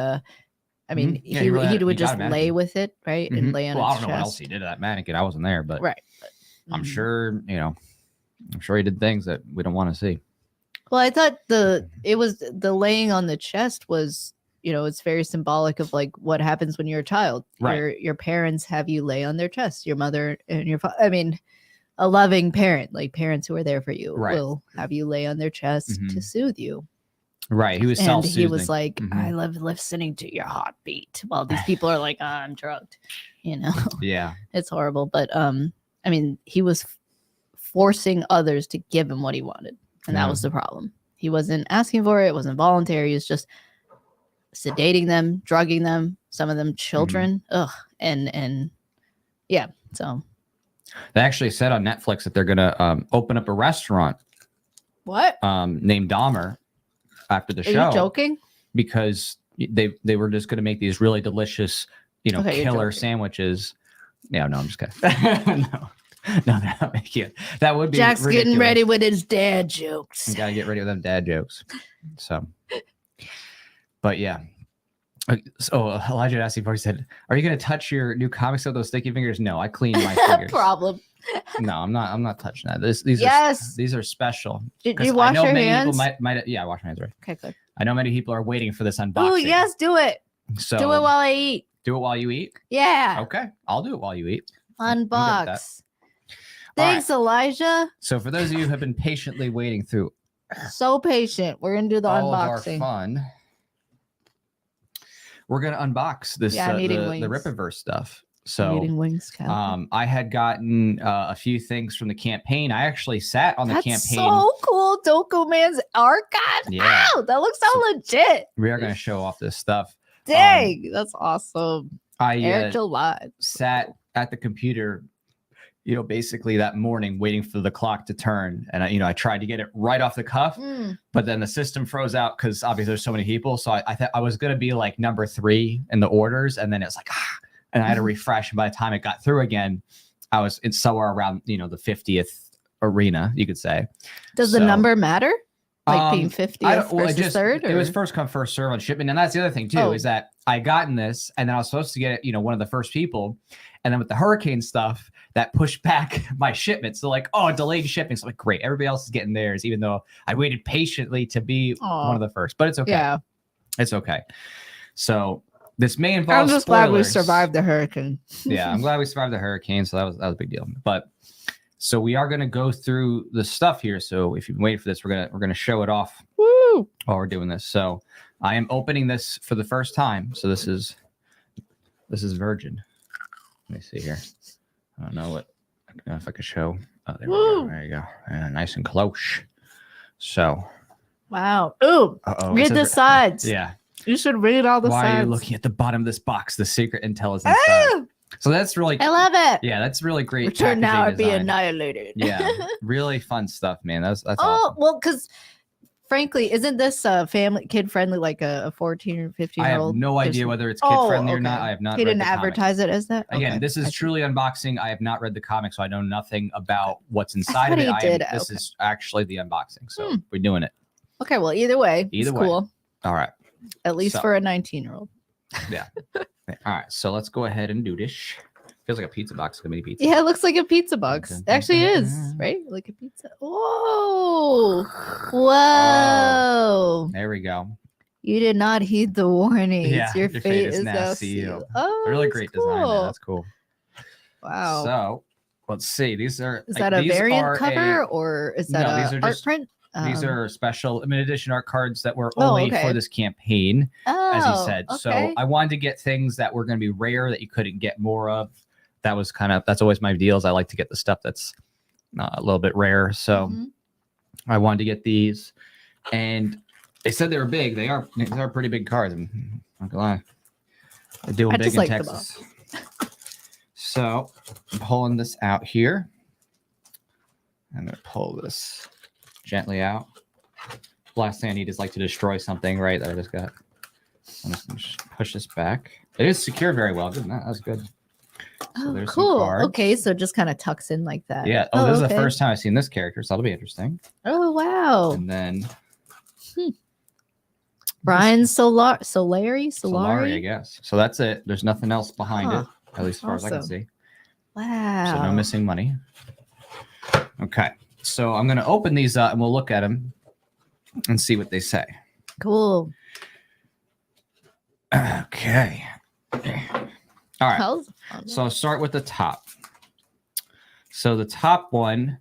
would just lay with it, right? And lay on its chest. I don't know what else he did to that mannequin. I wasn't there, but right. I'm sure, I'm sure he did things that we don't want to see. Well, I thought the laying on the chest was, it's very symbolic of like what happens when you're a child. Right. Your parents have you lay on their chest. Your mother and your father. I mean, a loving parent, like parents who are there for you, will have you lay on their chest to soothe you. Right. He was self-soothing. He was like, I love listening to your heartbeat. While these people are like, I'm drugged. Yeah. It's horrible. But he was forcing others to give him what he wanted. And that was the problem. He wasn't asking for it. It wasn't voluntary. He was just sedating them, drugging them, some of them children. Ugh. And yeah. So they actually said on Netflix that they're going to open up a restaurant. What? Named Dahmer after the show. Are you joking? Because they were just going to make these really delicious, killer sandwiches. Yeah, no, I'm just kidding. No, they're not making it. That would be Jack's ridiculous. Getting ready with his dad jokes. You got to get ready with them dad jokes. So, but yeah. So Elijah asked before, he said, "Are you going to touch your new comics with those sticky fingers?" No, I clean my fingers. Problem. No, I'm not touching that. These are special. Did you wash your hands? Yeah, I wash my hands right. Okay, good. I know many people are waiting for this unboxing. Oh yes, do it. So do it while I eat. Do it while you eat? Yeah. Okay, I'll do it while you eat. Unbox. Thanks, Elijah. So for those of you who have been patiently waiting through, so patient, we're gonna do the all unboxing. Of our fun. We're gonna unbox this the Rippaverse stuff. So I'm eating wings, I had gotten a few things from the campaign. I actually sat on the campaign. So cool, Doku Man's archive. Yeah. Wow, that looks so legit. We are gonna show off this stuff. Dang, that's awesome. I July. Sat at the computer, basically that morning waiting for the clock to turn. And I tried to get it right off the cuff, but then the system froze out because obviously there's so many people. So I thought I was going to be like number 3 in the orders. And then it's like, and I had to refresh. And by the time it got through again, it's somewhere around, the 50th arena, you could say. Does the number matter? Like being 50th versus third? It was first come, first serve on shipment. And that's the other thing too, is that I gotten this and then I was supposed to get it, one of the first people. And then with the hurricane stuff, that pushed back my shipment. So delayed shipping. So great. Everybody else is getting theirs, even though I waited patiently to be one of the first. But it's okay. Yeah. It's okay. So this may involve I'm just glad we survived the hurricane. Yeah, I'm glad we survived the hurricane. So that was a big deal. But so we are going to go through the stuff here. So if you've been waiting for this, we're going to show it off while we're doing this. So I am opening this for the first time. So this is virgin. Let me see here. I don't know if I could show. Oh, there we go. There you go. Nice and close. So. Wow. Ooh. Read the sides. Yeah. You should read all the sides. Why are you looking at the bottom of this box? The secret intel is inside. So that's really. I love it. Yeah, that's really great. Return now or be annihilated. Yeah. Really fun stuff, man. That's awesome. Well, because frankly, isn't this family kid friendly, like a 14 or 15-year-old? I have no idea whether it's kid friendly or not. I have not. He read didn't the advertise it as that. Again, Okay. this is truly unboxing. I have not read the comic, so I know nothing about what's inside of it. This is actually the unboxing, so we're doing it. Okay, well, either way, it's cool. All right. At least for a 19-year-old. Yeah. All right, so let's go ahead and do this. Feels like a pizza box, like a mini pizza. Yeah, it looks like a pizza box. Actually, it is, right? Like a pizza. Whoa. Whoa. There we go. You did not heed the warnings. Yeah, your fate is now sealed. Oh, really great design. Man. That's cool. Wow. So let's see. Is that a variant cover or is that a art print? These are special limited edition art cards that were only for this campaign, as he said. Okay. So I wanted to get things that were going to be rare that you couldn't get more of. That's always my deals. I like to get the stuff that's a little bit rare. So I wanted to get these, and they said they were big. They are pretty big cards. I'm not gonna lie. They do them big in Texas. So I'm pulling this out here. I'm gonna pull this gently out. Last thing I need is like to destroy something, right? That I just got. I'm just gonna push this back. It is secured very well. That was good. So cool. Okay, so it just kind of tucks in like that. Yeah. Oh, this is the first time I've seen this character, so that'll be interesting. Oh wow. And then Brian Solari, I guess. So that's it. There's nothing else behind it, at least as far as I can see. Wow. So no missing money. Okay. So I'm going to open these up and we'll look at them and see what they say. Cool. Okay. All right. So I'll start with the top. So the top one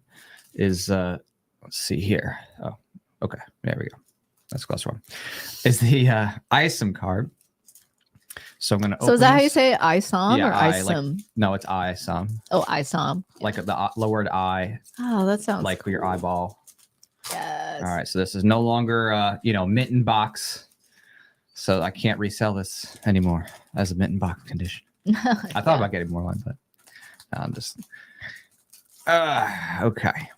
is, let's see here. Oh, okay. There we go. That's the close one. Is the ISOM card. So I'm going to open. So is that how you say ISOM or ISOM? No, it's ISOM. Oh, ISOM. Like the lowered I. Oh, that sounds like your eyeball. Yes. All right. So this is no longer, mitten box. So I can't resell this anymore as a mitten box condition. I thought about getting more one, but I'm just. Okay.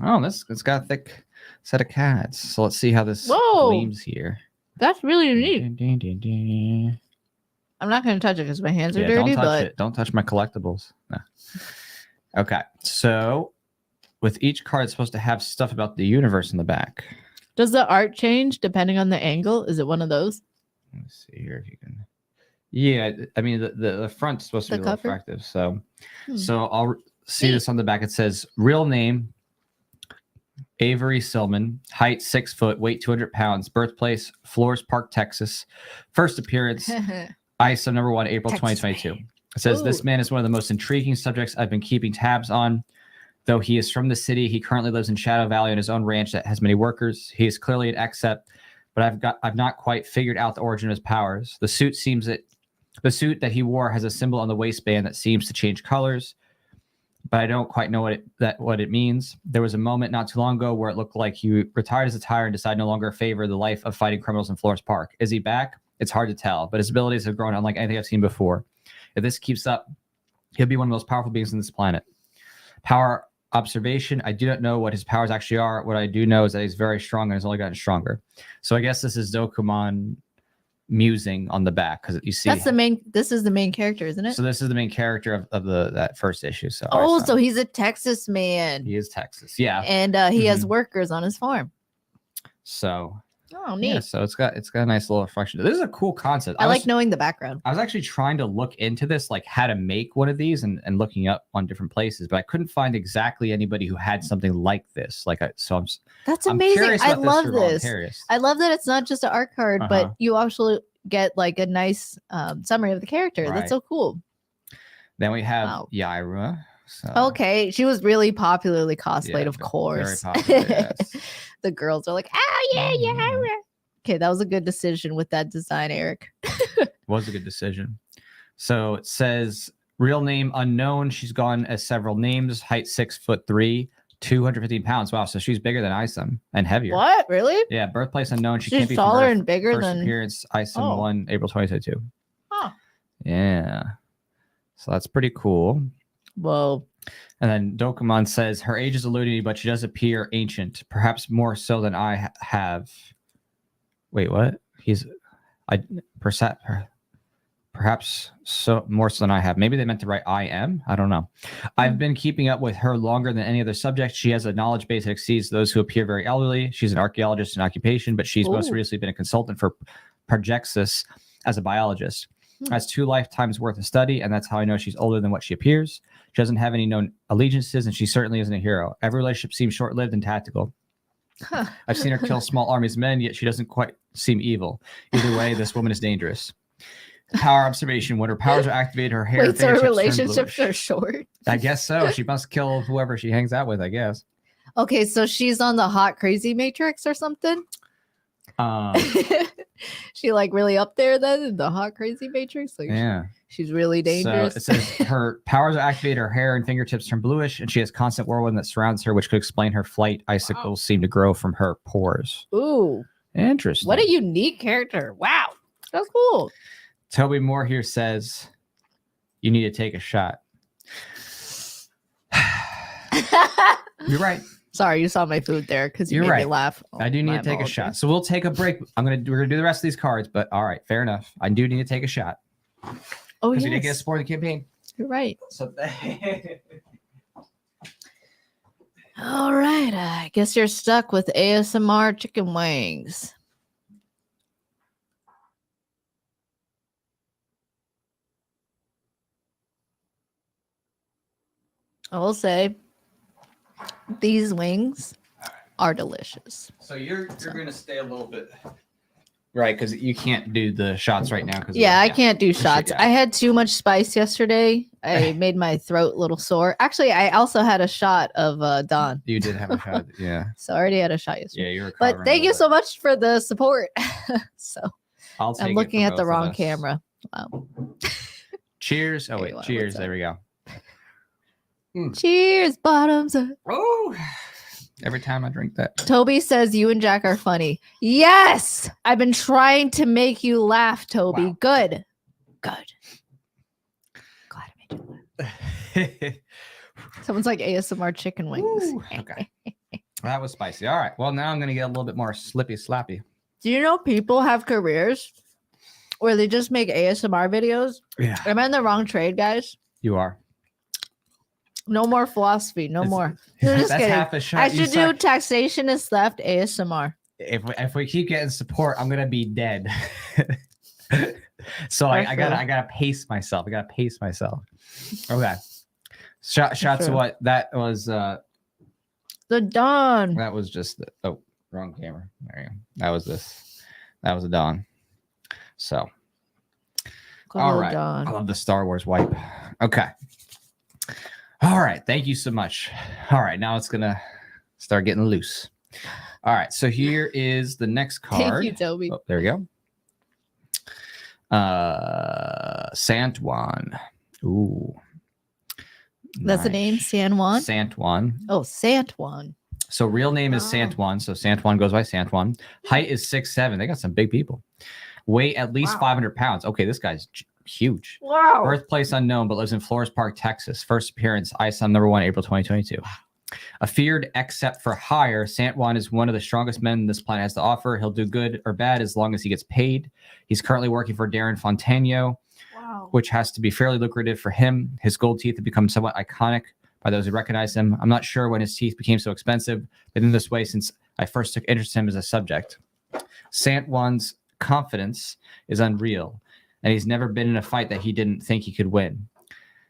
Oh, it's got a thick set of cards. So let's see how this gleams here. That's really neat. I'm not going to touch it because my hands are dirty. Don't touch my collectibles. No. Okay. So with each card, it's supposed to have stuff about the universe in the back. Does the art change depending on the angle? Is it one of those? Let's see here if you can. Yeah, I mean the front's supposed to be reflective. So I'll see this on the back. It says real name Avery Silman, height 6 foot, weight 200 pounds, birthplace Flores Park, Texas, first appearance ISO number 1, April 2022. It says this man is one of the most intriguing subjects I've been keeping tabs on. Though he is from the city, he currently lives in Shadow Valley on his own ranch that has many workers. He is clearly an accept, but I've not quite figured out the origin of his powers. The suit that he wore has a symbol on the waistband that seems to change colors, but I don't quite know what it means. There was a moment not too long ago where it looked like he retired as a tire and decided no longer favor the life of fighting criminals in Flores Park. Is he back? It's hard to tell, but his abilities have grown unlike anything I've seen before. If this keeps up, he'll be one of the most powerful beings on this planet. Power observation. I do not know what his powers actually are. What I do know is that he's very strong and has only gotten stronger. So I guess this is Dokuman musing on the back because you see this is the main character, isn't it? So this is the main character of that first issue. So so he's a Texas man. He is Texas, yeah, and he has workers on his farm. So neat. Yeah, so it's got a nice little reflection. This is a cool concept. I like knowing the background. I was actually trying to look into this, like how to make one of these, and looking up on different places, but I couldn't find exactly anybody who had something like this. That's amazing. I love this. I love that it's not just an art card, but you actually get like a nice summary of the character. Right. That's so cool. Then we have Yaira. So. Okay, she was really popularly cosplayed, of course. Very popular, yes. The girls are like, oh yeah, Yaira. Okay, that was a good decision with that design, Eric. Was a good decision. So it says real name unknown. She's gone as several names. Height 6'3", 215 pounds. Wow, so she's bigger than Isom and heavier. What? Really? Yeah, birthplace unknown. She's can't be taller and bigger first than appearance Isom 1, April 2022. Huh. Yeah. So that's pretty cool. Whoa. And then Dokumon says her age is eluding me, but she does appear ancient, perhaps more so than I have. Wait, what? Perhaps so more so than I have. Maybe they meant to write I am. I don't know. I've been keeping up with her longer than any other subject. She has a knowledge base that exceeds those who appear very elderly. She's an archaeologist in occupation, but she's most recently been a consultant for Projexis as a biologist. Has 2 lifetimes worth of study, and that's how I know she's older than what she appears. She doesn't have any known allegiances, and she certainly isn't a hero. Every relationship seems short-lived and tactical. I've seen her kill small armies of men, yet she doesn't quite seem evil. Either way, this woman is dangerous. Power observation. When her powers are activated, her hair. Wait, so her relationships are short? I guess so. She must kill whoever she hangs out with, I guess. Okay, so she's on the hot crazy matrix or something? She like really up there then in the hot crazy matrix? Like yeah. She's really dangerous. So it says her powers are activated, her hair and fingertips turn bluish, and she has constant whirlwind that surrounds her, which could explain her flight. Icicles seem to grow from her pores. Ooh. Interesting. What a unique character. Wow. That's cool. Toby Moore here says, you need to take a shot. You're right. Sorry, you saw my food there because you made me laugh. I do need to take a shot. So we'll take a break. We're gonna do the rest of these cards, but all right, fair enough. I do need to take a shot. Oh, yes. We did get support the campaign. You're right. So all right. I guess you're stuck with ASMR chicken wings. I will say these wings are delicious. So you're going to stay a little bit right because you can't do the shots right now. Yeah, I can't do shots. I had too much spice yesterday. I made my throat a little sore. Actually, I also had a shot of Dawn. You did have a shot, yeah. So I already had a shot yesterday. Yeah, you're. But thank you so much for the support. So I'm looking at the wrong camera. Wow. Cheers. Oh wait, cheers. There we go. Cheers, bottoms up. Oh, every time I drink that. Toby says you and Jack are funny. Yes, I've been trying to make you laugh, Toby. Wow. Good. Glad I made you laugh. Someone's like ASMR chicken wings. Ooh, okay. That was spicy. All right. Well, now I'm going to get a little bit more slippy slappy. Do you know people have careers where they just make ASMR videos? Yeah. Am I in the wrong trade, guys? You are. No more philosophy. No more. Just that's kidding. Half a shot. I should do taxation is theft ASMR. If we keep getting support, I'm gonna be dead. So I gotta pace myself. Okay. Shots of what? That was the Dawn. That was just wrong camera. There you go. That was this. That was a Dawn. So all right. Dawn. I love the Star Wars wipe. Okay. All right. Thank you so much. All right. Now it's going to start getting loose. All right. So here is the next card. Thank you, Toby. Oh, there we go. Santwan. Ooh. That's the name? Santwan? Santwan. Oh, Santwan. So real name is Santwan. So Santwan goes by Santwan. Height is 6'7". They got some big people. Weight at least 500 pounds. Okay, this guy's huge. Wow. Birthplace unknown, but lives in Flores Park, Texas. First appearance, ISOM #1, April 2022. Afeared except for hire, Santwan is one of the strongest men this planet has to offer. He'll do good or bad as long as he gets paid. He's currently working for Darren Fontano, which has to be fairly lucrative for him. His gold teeth have become somewhat iconic by those who recognize him. I'm not sure when his teeth became so expensive, but in this way since I first took interest in him as a subject. Santwan's confidence is unreal, and he's never been in a fight that he didn't think he could win.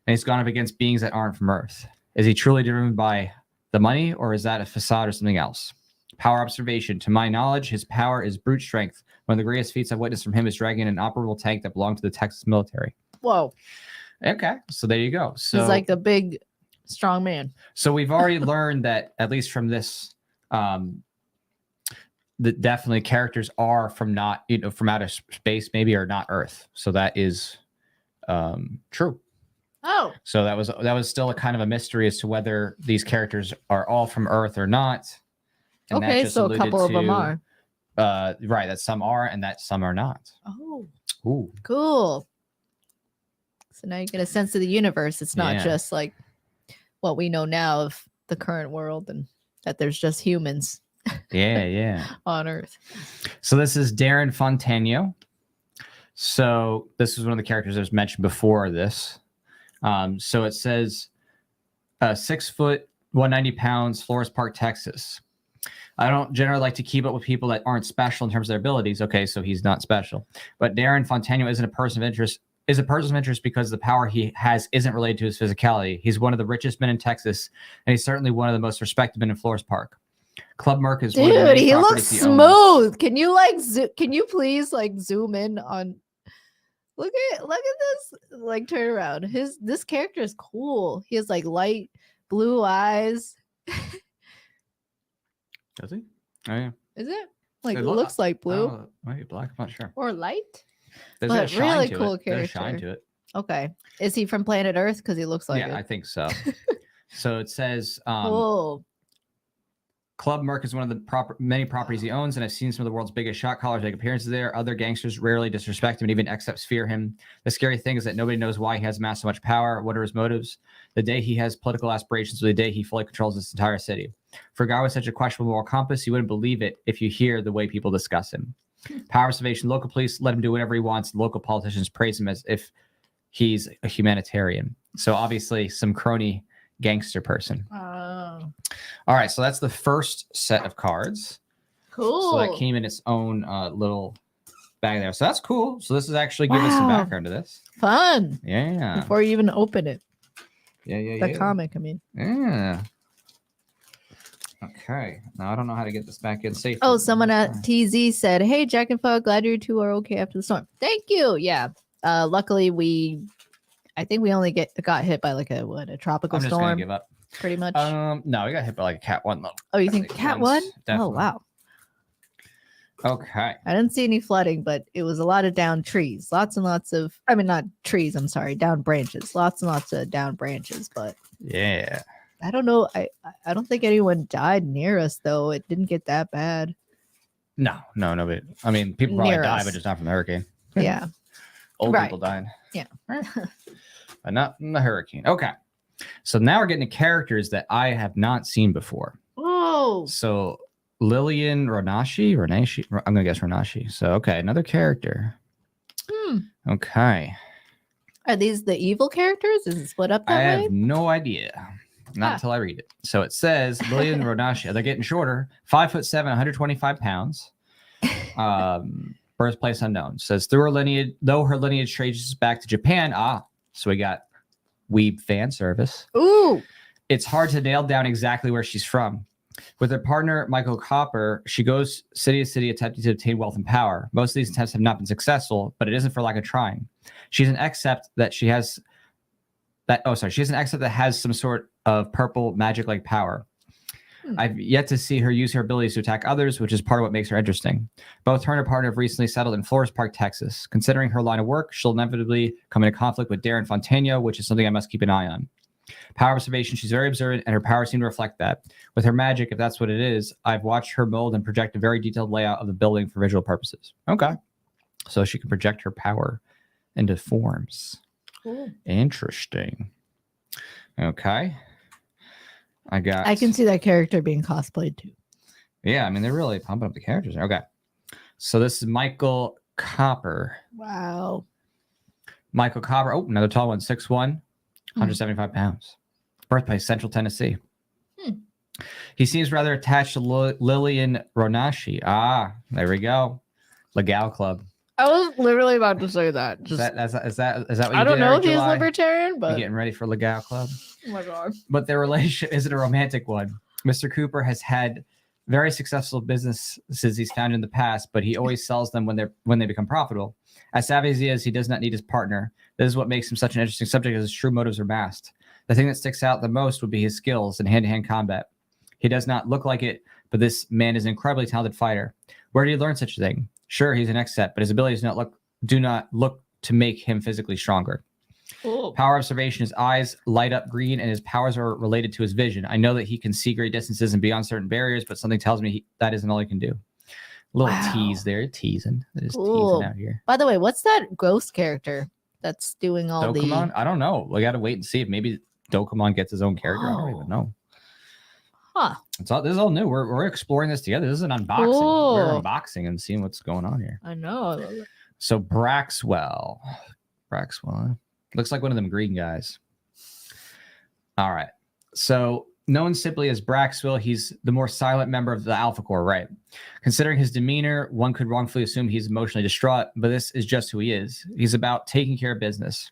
And he's gone up against beings that aren't from Earth. Is he truly driven by the money, or is that a facade or something else? Power observation. To my knowledge, his power is brute strength. One of the greatest feats I've witnessed from him is dragging an operable tank that belonged to the Texas military. Whoa. Okay, so there you go. So he's like a big, strong man. So we've already learned that, at least from this, that definitely characters are from not, from outer space, maybe, or not Earth. So that is true. Oh. So that was still a kind of a mystery as to whether these characters are all from Earth or not. And okay, so a couple of them are. Right, that some are and that some are not. Oh. Ooh. Cool. So now you get a sense of the universe. It's not just like what we know now of the current world and that there's just humans. Yeah. On Earth. So this is Darren Fontano. So this is one of the characters that was mentioned before this. So it says 6 foot, 190 pounds, Flores Park, Texas. I don't generally like to keep up with people that aren't special in terms of their abilities. Okay, so he's not special. But Darren Fontano isn't a person of interest. Is a person of interest because the power he has isn't related to his physicality. He's one of the richest men in Texas, and he's certainly one of the most respected men in Flores Park. Club Merc is one of the many he looks smooth. Can you can you please like zoom in on? Look at this. Like turn around. This character is cool. He has like light blue eyes. Does he? Oh yeah. Is it? Like it looks like blue. Maybe black. I'm not sure. Or light. There's but a really to cool it. character. There's a shine to it. Okay. Is he from planet Earth? Because he looks like it. Yeah, I think so. So it says cool. Club Merc is one of the many properties he owns, and I've seen some of the world's biggest shot callers make appearances there. Other gangsters rarely disrespect him and even excepts fear him. The scary thing is that nobody knows why he has amassed so much power. What are his motives? The day he has political aspirations or the day he fully controls this entire city. For a guy with such a questionable moral compass, you wouldn't believe it if you hear the way people discuss him. Power of salvation. Local police let him do whatever he wants. Local politicians praise him as if he's a humanitarian. So obviously some crony gangster person. Oh. All right, so that's the first set of cards. Cool. So that came in its own little bag there. So that's cool. So this is actually giving us some background to this. Fun. Yeah. Before you even open it. Yeah. The comic, I mean. Yeah. Okay. Now I don't know how to get this back in safely. Oh, someone at TZ said, "Hey, Jack and Fug, glad you two are okay after the storm." Thank you. Yeah. Luckily I think we only got hit by like a tropical storm. I'm just gonna give up. Pretty much. No, we got hit by like a Cat 1 though. Oh, you think Cat 1? Definitely. Oh, wow. Okay. I didn't see any flooding, but it was a lot of down trees. Lots and lots of, not trees, I'm sorry, down branches. Lots and lots of down branches, but yeah. I don't know. I don't think anyone died near us though. It didn't get that bad. No. But, I mean, people probably died, but just not from the hurricane. Yeah. Old people died. Yeah. But not from the hurricane. Okay. So now we're getting to characters that I have not seen before. Oh. So Lillian Ronashi. I'm gonna guess Ronashi. So okay, another character. Okay. Are these the evil characters? Is it split up that way? I have no idea. Not until I read it. So it says Lillian Ronashi. They're getting shorter. 5'7", 125 pounds. Birthplace unknown. Says though her lineage traces back to Japan. So we got weeb fan service. Ooh. It's hard to nail down exactly where she's from. With her partner, Michael Copper, she goes city to city attempting to obtain wealth and power. Most of these attempts have not been successful, but it isn't for lack of trying. She's an except that has some sort of purple magic-like power. I've yet to see her use her abilities to attack others, which is part of what makes her interesting. Both her and her partner have recently settled in Flores Park, Texas. Considering her line of work, she'll inevitably come into conflict with Darren Fontano, which is something I must keep an eye on. Power observation, she's very observant, and her powers seem to reflect that. With her magic, if that's what it is, I've watched her mold and project a very detailed layout of the building for visual purposes. Okay. So she can project her power into forms. Cool. Interesting. Okay. I can see that character being cosplayed too. Yeah, I mean, they're really pumping up the characters. Okay. So this is Michael Copper. Wow. Michael Copper. Oh, another tall one. 6'1", 175 pounds. Birthplace, Central Tennessee. He seems rather attached to Lillian Ronashi. There we go. Legal Club. I was literally about to say that. Is that what you I don't did, know if he's July? libertarian, but You're getting ready for Legal Club. Oh my god! But their relationship isn't a romantic one. Mr. Cooper has had very successful businesses he's found in the past, but he always sells them when they become profitable. As savvy as he does not need his partner. This is what makes him such an interesting subject, as his true motives are masked. The thing that sticks out the most would be his skills in hand-to-hand combat. He does not look like it, but this man is an incredibly talented fighter. Where did he learn such a thing? Sure, he's an except, but his abilities do not look to make him physically stronger. Ooh. Power observation, his eyes light up green, and his powers are related to his vision. I know that he can see great distances and beyond certain barriers, but something tells me that isn't all he can do. A little tease there, teasing. That is teasing out here. By the way, what's that ghost character that's doing all I don't know. We got to wait and see if maybe Dokemon gets his own character. I don't even know. Huh. This is all new. We're exploring this together. This is an unboxing. Cool. We're unboxing and seeing what's going on here. I know. I love it. So Braxwell. Looks like one of them green guys. All right. So known simply as Braxwell, he's the more silent member of the Alpha Corps, right? Considering his demeanor, one could wrongfully assume he's emotionally distraught, but this is just who he is. He's about taking care of business.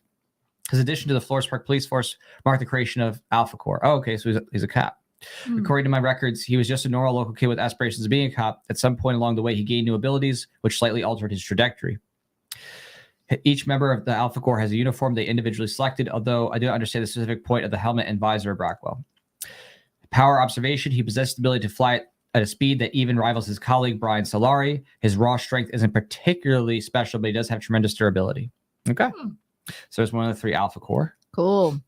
His addition to the Flores Park Police Force marked the creation of Alpha Corps. Oh, okay, so he's a cop. According to my records, he was just a normal local kid with aspirations of being a cop. At some point along the way, he gained new abilities, which slightly altered his trajectory. Each member of the Alpha Corps has a uniform they individually selected, although I do not understand the specific point of the helmet and visor of Brackwell. Power observation, he possessed the ability to fly at a speed that even rivals his colleague, Brian Solari. His raw strength isn't particularly special, but he does have tremendous durability. Okay. So there's one of the 3 Alpha Corps. Cool.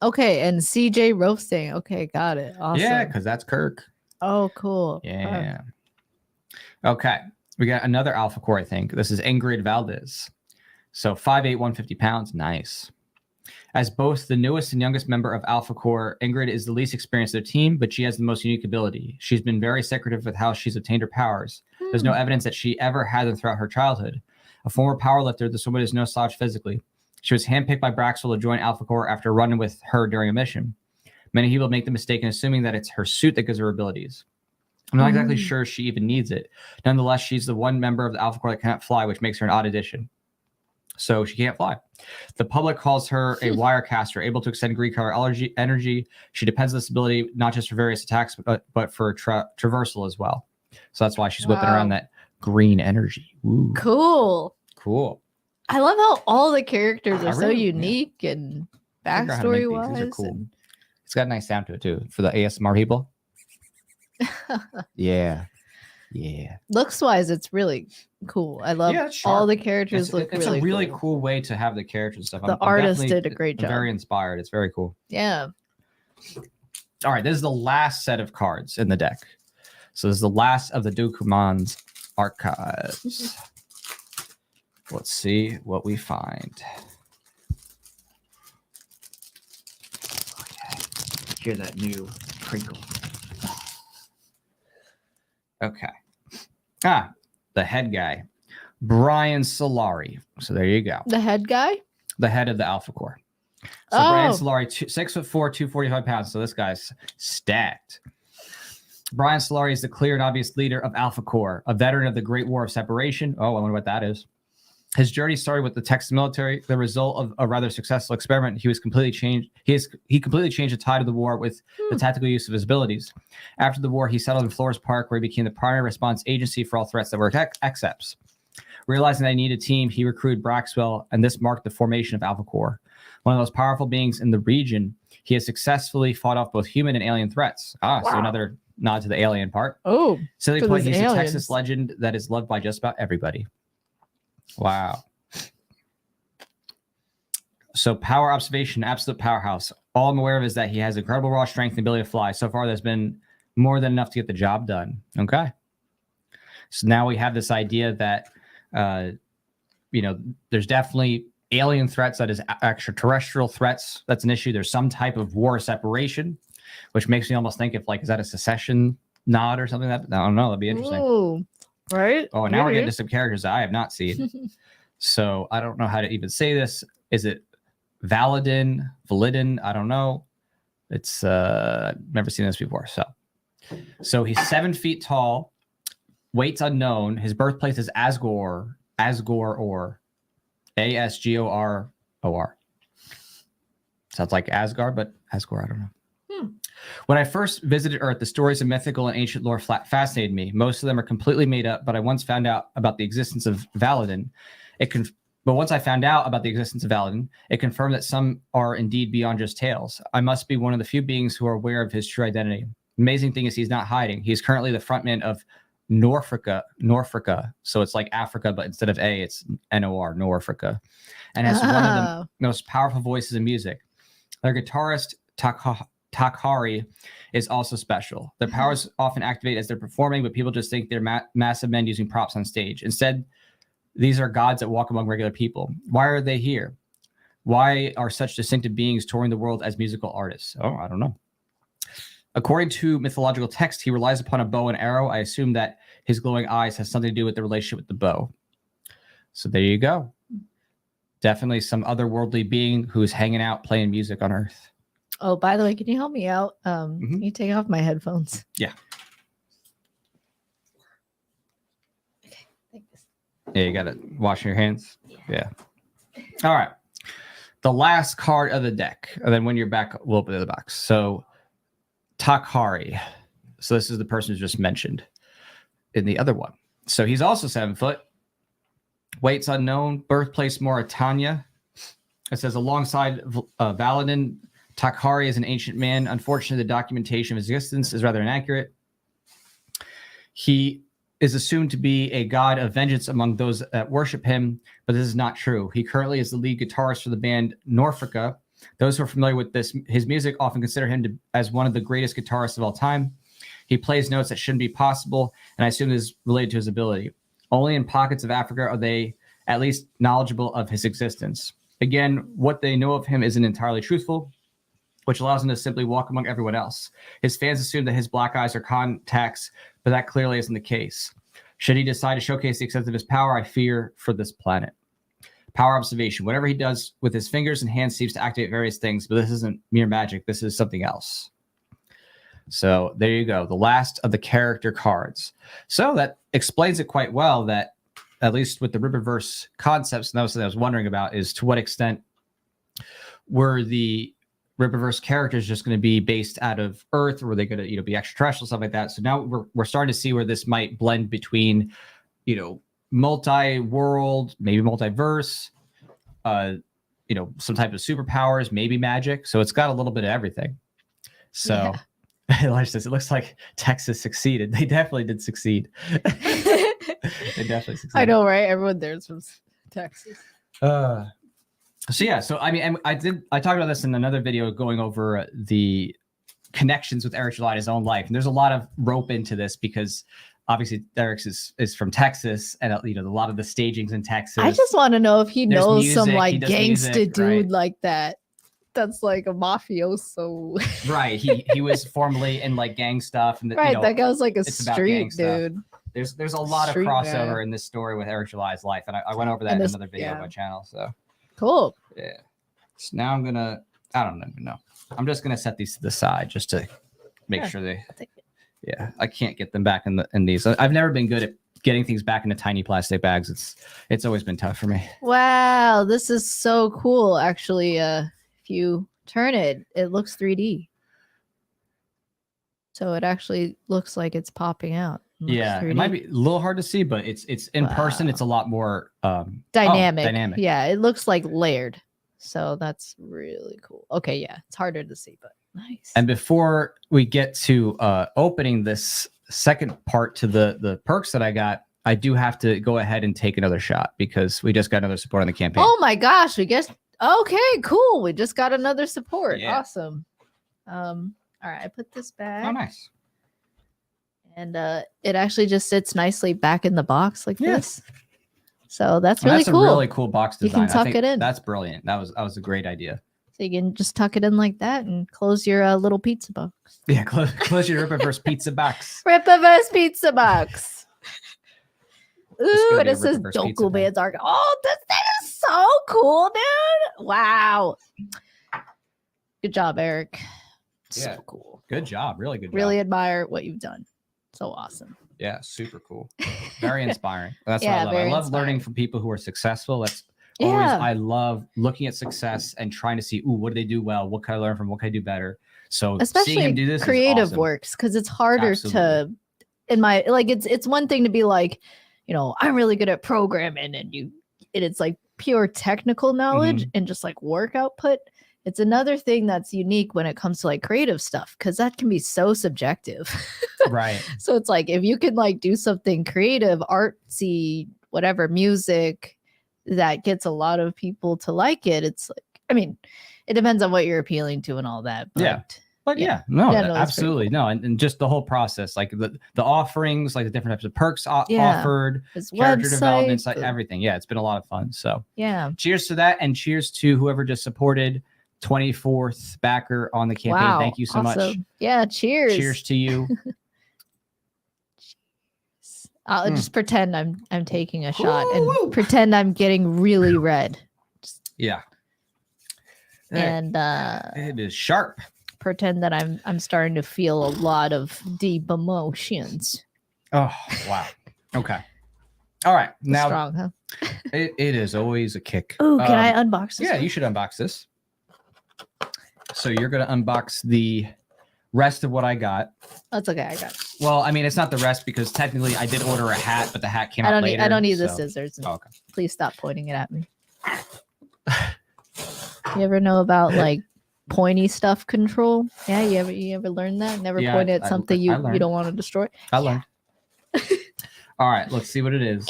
Okay, and CJ roasting. Okay, got it. Awesome. Yeah, because that's Kirk. Oh, cool. Yeah. Okay. We got another Alpha Corps, I think. This is Ingrid Valdez. So 5'8", 150 pounds. Nice. As both the newest and youngest member of Alpha Corps, Ingrid is the least experienced of the team, but she has the most unique ability. She's been very secretive with how she's obtained her powers. There's no evidence that she ever had them throughout her childhood. A former powerlifter, this woman is no slouch physically. She was handpicked by Braxwell to join Alpha Corps after running with her during a mission. Many people make the mistake in assuming that it's her suit that gives her abilities. I'm not exactly sure she even needs it. Nonetheless, she's the one member of the Alpha Corps that cannot fly, which makes her an odd addition. So she can't fly. The public calls her a wirecaster, able to extend green color energy. She depends on this ability not just for various attacks, but for traversal as well. So that's why she's whipping around that green energy. Ooh. Cool. I love how all the characters are so unique and backstory wise. These are cool. It's got a nice sound to it too for the ASMR people. Yeah. Looks wise, it's really cool. I love all the characters. It's a really cool way to have the characters and stuff. The artist did a great job. Very inspired. It's very cool. Yeah. All right, this is the last set of cards in the deck. So this is the last of the Dokumon's archives. Let's see what we find. Okay. Hear that new crinkle. Okay. The head guy, Brian Solari. So there you go. The head guy? The head of the Alpha Corps. So Brian Solari, 6'4", 245 pounds. So this guy's stacked. Brian Solari is the clear and obvious leader of Alpha Corps, a veteran of the Great War of Separation. Oh, I wonder what that is. His journey started with the Texas military, the result of a rather successful experiment. He completely changed the tide of the war with the tactical use of his abilities. After the war, he settled in Flores Park, where he became the primary response agency for all threats that were XEPs. Realizing that he needed a team, he recruited Braxwell, and this marked the formation of Alpha Corps. One of the most powerful beings in the region, he has successfully fought off both human and alien threats. So another nod to the alien part. Oh, silly point, he's a Texas legend that is loved by just about everybody. Wow. So power observation, absolute powerhouse. All I'm aware of is that he has incredible raw strength and ability to fly. So far, there's been more than enough to get the job done. Okay. So now we have this idea that, there's definitely alien threats, that is extraterrestrial threats. That's an issue. There's some type of war separation, which makes me almost think is that a secession nod or something? I don't know. That'd be interesting. Ooh. Right. Oh, now we're getting to some characters that I have not seen. So I don't know how to even say this. Is it Validin? I don't know. It's never seen this before. So he's 7 feet tall, weight's unknown. His birthplace is Asgore or Asgoror. Sounds like Asgard, but Asgore, I don't know. When I first visited Earth, the stories of mythical and ancient lore fascinated me. Most of them are completely made up, but once I found out about the existence of Validin, it confirmed that some are indeed beyond just tales. I must be one of the few beings who are aware of his true identity. Amazing thing is he's not hiding. He's currently the frontman of Norfrica. So it's like Africa, but instead of A, it's N-O-R, Norfrica. And has one of the most powerful voices in music. Their guitarist, Takari, is also special. Their powers often activate as they're performing, but people just think they're massive men using props on stage. Instead, these are gods that walk among regular people. Why are they here? Why are such distinctive beings touring the world as musical artists? Oh, I don't know. According to mythological text, he relies upon a bow and arrow. I assume that his glowing eyes has something to do with the relationship with the bow. So there you go. Definitely some otherworldly being who's hanging out playing music on Earth. Oh, by the way, can you help me out? Can you take off my headphones? Yeah. Okay, thanks. Yeah, you got to wash your hands. Yeah. All right. The last card of the deck. And then when you're back, we'll open the box. So Takari. So this is the person who's just mentioned in the other one. So he's also 7 foot. Weight's unknown. Birthplace Mauritania. It says alongside Valadin, Takari is an ancient man. Unfortunately, the documentation of his existence is rather inaccurate. He is assumed to be a god of vengeance among those that worship him, but this is not true. He currently is the lead guitarist for the band Norfolka. Those who are familiar with his music often consider him as one of the greatest guitarists of all time. He plays notes that shouldn't be possible, and I assume this is related to his ability. Only in pockets of Africa are they at least knowledgeable of his existence. Again, what they know of him isn't entirely truthful, which allows him to simply walk among everyone else. His fans assume that his black eyes are contacts, but that clearly isn't the case. Should he decide to showcase the extent of his power, I fear for this planet. Power observation. Whatever he does with his fingers and hands seems to activate various things, but this isn't mere magic. This is something else. So there you go. The last of the character cards. So that explains it quite well, that at least with the Rippaverse concepts, and that was something I was wondering about, is to what extent were the Rippaverse characters just going to be based out of Earth, or were they going to, be extraterrestrial, stuff like that? So now we're starting to see where this might blend between, multi-world, maybe multiverse, some type of superpowers, maybe magic. So it's got a little bit of everything. So Elijah says, it looks like Texas succeeded. They definitely did succeed. They definitely succeeded. I know, right? Everyone there's from Texas. So I mean, and I talked about this in another video going over the connections with Eric July in his own life. And there's a lot of rope into this because obviously Eric is from Texas, and a lot of the stagings in Texas. I just want to know if he knows music, some like gangsta dude right? Like that. That's like a mafioso. Right. He was formerly in like gang stuff. And that guy was like a street dude. There's a lot of crossover in this story with Eric July's life. And I went over that in another video on my channel. So cool. Yeah. So now I don't even know. I'm just gonna set these to the side just to make sure they. I can't get them back in these. I've never been good at getting things back into tiny plastic bags. It's always been tough for me. Wow, this is so cool. Actually, if you turn it, it looks 3D. So it actually looks like it's popping out. It might be a little hard to see, but it's in person. It's a lot more dynamic. Dynamic. Yeah, it looks like layered. So that's really cool. Okay, yeah, it's harder to see, but nice. And before we get to opening this second part to the perks that I got, I do have to go ahead and take another shot because we just got another support on the campaign. Oh my gosh, okay, cool. We just got another support. Yeah. Awesome. All right, I put this back. Oh, nice. And it actually just sits nicely back in the box like this. So that's really cool. That's a really cool box design. You can tuck it in. That's brilliant. That was a great idea. So you can just tuck it in like that and close your little pizza box. Yeah, close your Rippaverse pizza box. Rippaverse pizza box. Ooh, and it says Doku Man's Arc. Oh, this thing is so cool, dude. Wow. Good job, Eric. Yeah. So cool. Good job. Really good job. Really admire what you've done. So awesome. Yeah, super cool. Very inspiring. That's what I love. I love learning from people who are successful. That's always, I love looking at success and trying to see, what do they do well? What can I learn from? What can I do better? So especially seeing him do this creative is awesome. Works, because it's harder to, it's one thing to be like, I'm really good at programming and it's like pure technical knowledge and just like work output. It's another thing that's unique when it comes to like creative stuff, because that can be so subjective. Right. So it's like if you can like do something creative, artsy, whatever, music that gets a lot of people to like it. It's like, I mean, it depends on what you're appealing to and all that. But But Yeah. no, Yeah, no, that's absolutely. pretty cool. No. And just the whole process, like the offerings, like the different types of perks Yeah. offered, His character development, website, everything. Yeah, it's been a lot of fun. So yeah. cheers to that. And cheers to whoever just supported 24th backer on the campaign. Wow. Thank you so much. Yeah, cheers. Cheers to you. I'll just pretend I'm taking a shot and pretend I'm getting really red. Yeah. And it is sharp. Pretend that I'm starting to feel a lot of deep emotions. Oh, wow. Okay. All right. Now strong, huh? it is always a kick. Oh, can I unbox this? Yeah, one? you should unbox this. So you're gonna unbox the rest of what I got. That's okay. I got it. Well, I mean, it's not the rest because technically I did order a hat, but the hat came out later. I don't need the scissors. Oh, okay. Please stop pointing it at me. You ever know about like pointy stuff control? Yeah, you ever learn that? Never point at something you don't want to destroy. I learned. All right, let's see what it is.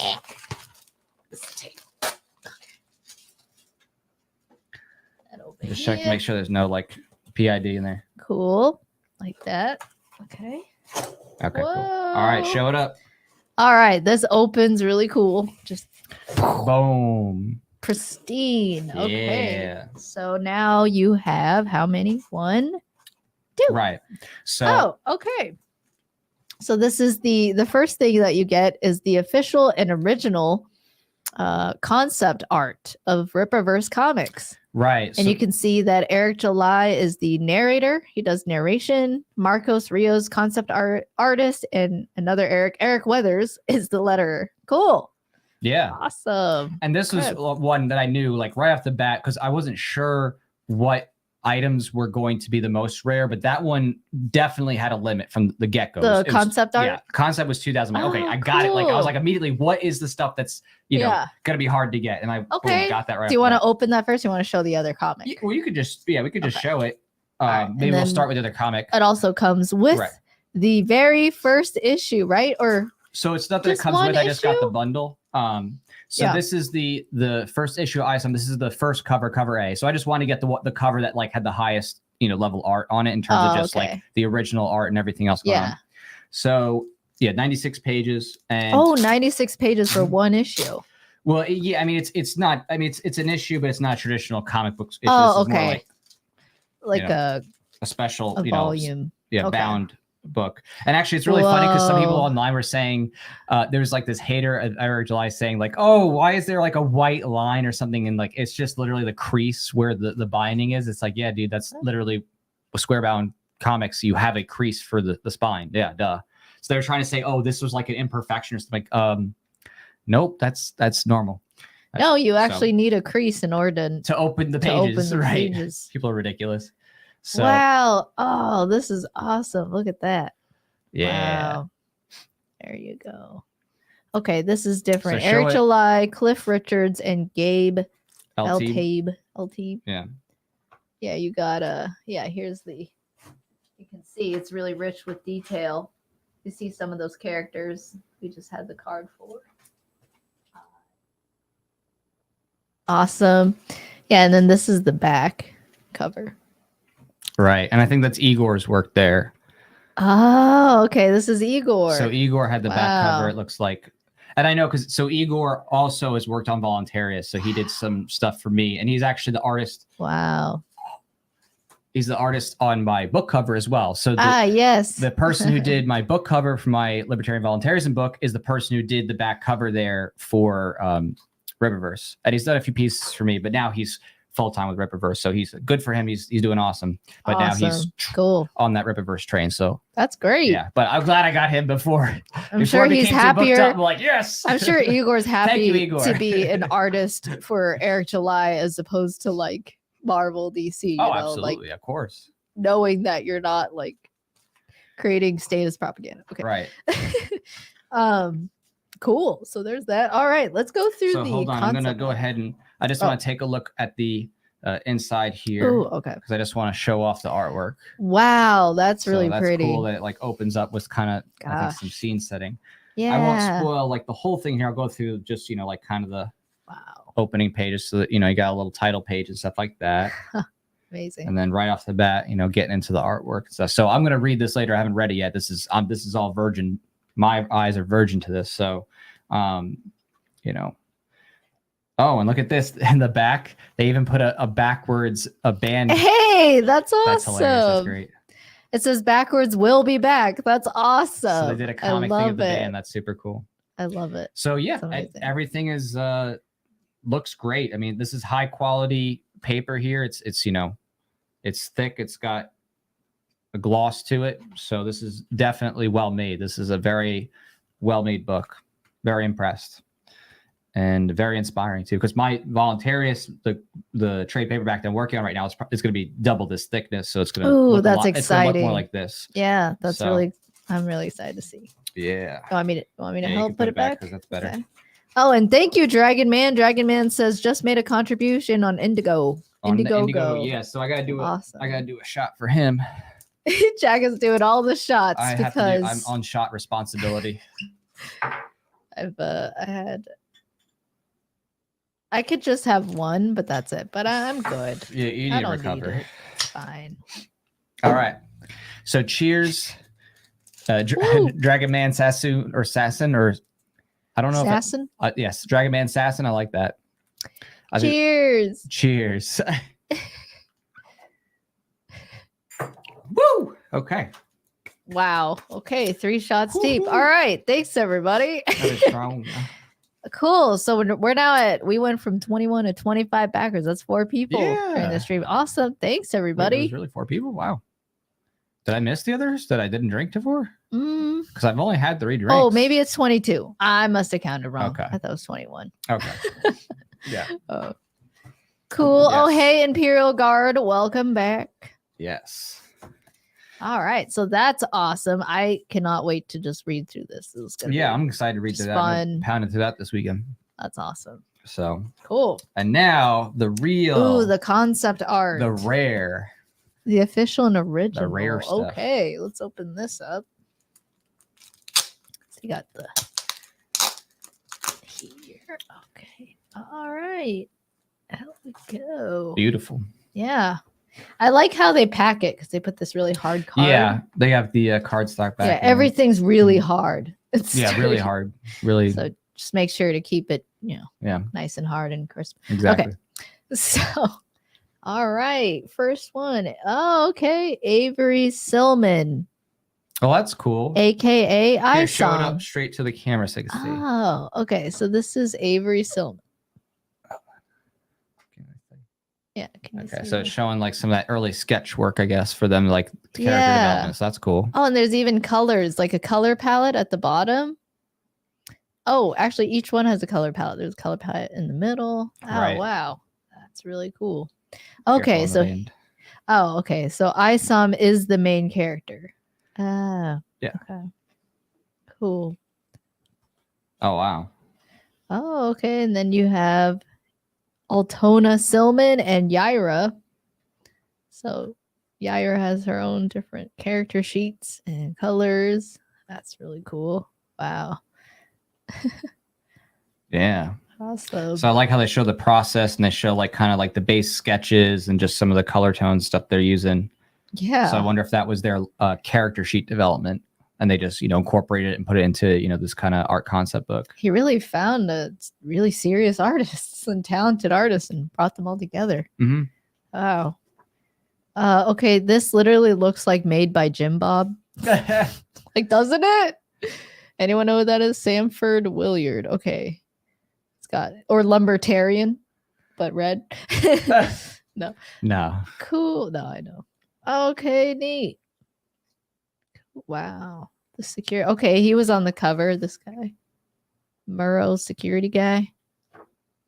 Just check to make sure there's no like PID in there. Cool. Like that. Okay. Okay, cool. All right, show it up. All right, this opens really cool. Just boom. Pristine. Okay. Yeah. So now you have how many? 1, 2. Right. So okay. So this is the first thing that you get is the official and original concept art of Rippaverse Comics. Right. And you can see that Eric July is the narrator. He does narration. Marcos Rios, concept artist, and another Eric Weathers is the letterer. Cool. Yeah. Awesome. And this was one that I knew like right off the bat because I wasn't sure what items were going to be the most rare, but that one definitely had a limit from the get-go. The concept art? Yeah, concept was 2,000. Oh, okay, I got it. Like I was like immediately, what is the stuff that's gonna be hard to get? And I got that right. Do you want to open that first? Or you want to show the other comic? Yeah, well, you could just we could just show it. Maybe we'll start with the other comic. It also comes with the very first issue, right? Or so it's not that it comes with. I just got the bundle. So this is the first issue of ISOM. This is the first cover A. So I just want to get the cover that like had the highest level art on it in terms of just like the original art and everything else going on. So 96 pages and 96 pages for one issue. Well, yeah, I mean it's not. I mean it's an issue, but it's not a traditional comic book issue. Oh, this is more like a special volume. Bound book. And actually it's really funny because some people online were saying there's like this hater of Eric July saying like, oh, why is there like a white line or something, and like it's just literally the crease where the binding is. It's like, yeah, dude, that's literally with square bound comics, you have a crease for the spine. Yeah, duh. So they're trying to say, oh, this was like an imperfection or something. Like nope, that's normal. No, you actually need a crease in order to open the pages. Right. People are ridiculous. So, wow. Oh, this is awesome. Look at that. Yeah. Wow. There you go. Okay, this is different. So Eric July, Cliff Richards, and Gabe L-Teeb. Yeah. Yeah, you got here's you can see it's really rich with detail. You see some of those characters we just had the card for. Awesome. Yeah, and then this is the back cover. Right. And I think that's Igor's work there. Oh, okay. This is Igor. So Igor had the back cover, it looks like. And I know because Igor also has worked on Voluntarius. So he did some stuff for me. And he's actually the artist. Wow. He's the artist on my book cover as well. So yes. The person who did my book cover for my Libertarian Voluntarism book is the person who did the back cover there for Rippaverse. And he's done a few pieces for me, but now he's full-time with Rippaverse, so he's good for him. He's doing awesome, but now he's cool on that Rippaverse train. So that's great. Yeah, but I'm glad I got him before. I'm sure he's happier. I'm like, yes. I'm sure Igor's happy you, Igor. to be an artist for Eric July as opposed to like Marvel, DC. You know, absolutely, like, of course. Knowing that you're not like creating status propaganda. Okay, right. Cool. So there's that. All right, let's go through the. Hold on, I'm gonna go ahead and I just want to take a look at the inside here. Oh, okay. Because I just want to show off the artwork. Wow, that's really pretty. Cool that it like opens up with kind of some scene setting. Yeah. I won't spoil like the whole thing here. I'll go through just like kind of the opening pages so that you got a little title page and stuff like that. Amazing. And then right off the bat, getting into the artwork and stuff. So I'm gonna read this later. I haven't read it yet. This is all virgin. My eyes are virgin to this. So, Oh, and look at this in the back. They even put a backwards band. Hey, that's awesome. That's hilarious. That's great. It says backwards will be back. That's awesome. So they did a comic thing of the band. That's super cool. I love it. So yeah, everything is looks great. I mean, this is high quality paper here. It's it's thick. It's got a gloss to it. So this is definitely well made. This is a very well made book. Very impressed. And very inspiring too, because my Voluntarius, the trade paperback that I'm working on right now, is going to be double this thickness, so it's going to look exciting. It's going to look more like this. Yeah, that's really. I'm really excited to see. Yeah. Oh, want me to help put it back? Because that's better. Okay. Oh, and thank you, Dragon Man. Dragon Man says just made a contribution on Indigo. Indigo. Yeah. So I got to do awesome. I got to do a shot for him. Jack is doing all the shots because I'm on shot responsibility. I could just have one, but that's it. But I'm good. Yeah, you need to recover. Need it. It's fine. All right. So cheers, Dragon Man Sassoon or Sassin or I don't know. Sassin? Yes, Dragon Man Sassin. I like that. Cheers. Cheers. Woo. Okay. Wow. Okay. 3 shots deep. All right. Thanks, everybody. That is strong. Cool. So we're now we went from 21 to 25 backers. That's 4 people during the stream. Awesome. Thanks, everybody. Wait, it was really 4 people? Wow. Did I miss the others that I didn't drink before? Because I've only had 3 drinks. Oh, maybe it's 22. I must have counted wrong. Okay. I thought it was 21. Okay. Yeah. Oh. Cool. Yes. Oh, hey, Imperial Guard. Welcome back. Yes. All right. So that's awesome. I cannot wait to just read through this. I'm excited to read through that. I'm pounding through that this weekend. That's awesome. So cool. And now the real. Ooh, the concept art. The rare. The official and original. The rare stuff. Okay. Let's open this up. So you got the here. Okay. All right. There we go. Beautiful. Yeah. I like how they pack it because they put this really hard card. Yeah, they have the cardstock back. Yeah, everything's really hard. Really hard. Really. So just make sure to keep it, nice and hard and crisp. Exactly. Okay. So, all right. First one. Oh, okay. Avery Silman. Oh, that's cool. AKA I show it up straight to the camera so I can see. Oh, okay. So this is Avery Silman. Yeah. Okay, so it's showing like some of that early sketch work, I guess, for them, like the character development. So that's cool. Oh, and there's even colors, like a color palette at the bottom. Oh, actually, each one has a color palette. There's a color palette in the middle. Oh, right. Wow. That's really cool. Okay, so so Isom is the main character. Ah. Yeah. Okay. Cool. Oh, wow. Oh, okay. And then you have Altona Silman and Yaira. So Yaira has her own different character sheets and colors. That's really cool. Wow. Yeah. Awesome. So I like how they show the process and they show like kind of like the base sketches and just some of the color tone stuff they're using. Yeah. So I wonder if that was their character sheet development and they just, incorporated it and put it into, this kind of art concept book. He really found a really serious artists and talented artists and brought them all together. Mm-hmm. Wow. Okay. This literally looks like made by Jim Bob. Like, doesn't it? Anyone know who that is? Samford Williard. Okay. It's got or Lumbertarian, but red. No. Cool. No, I know. Okay, neat. Wow. The security. Okay, he was on the cover. This guy. Murrow's security guy.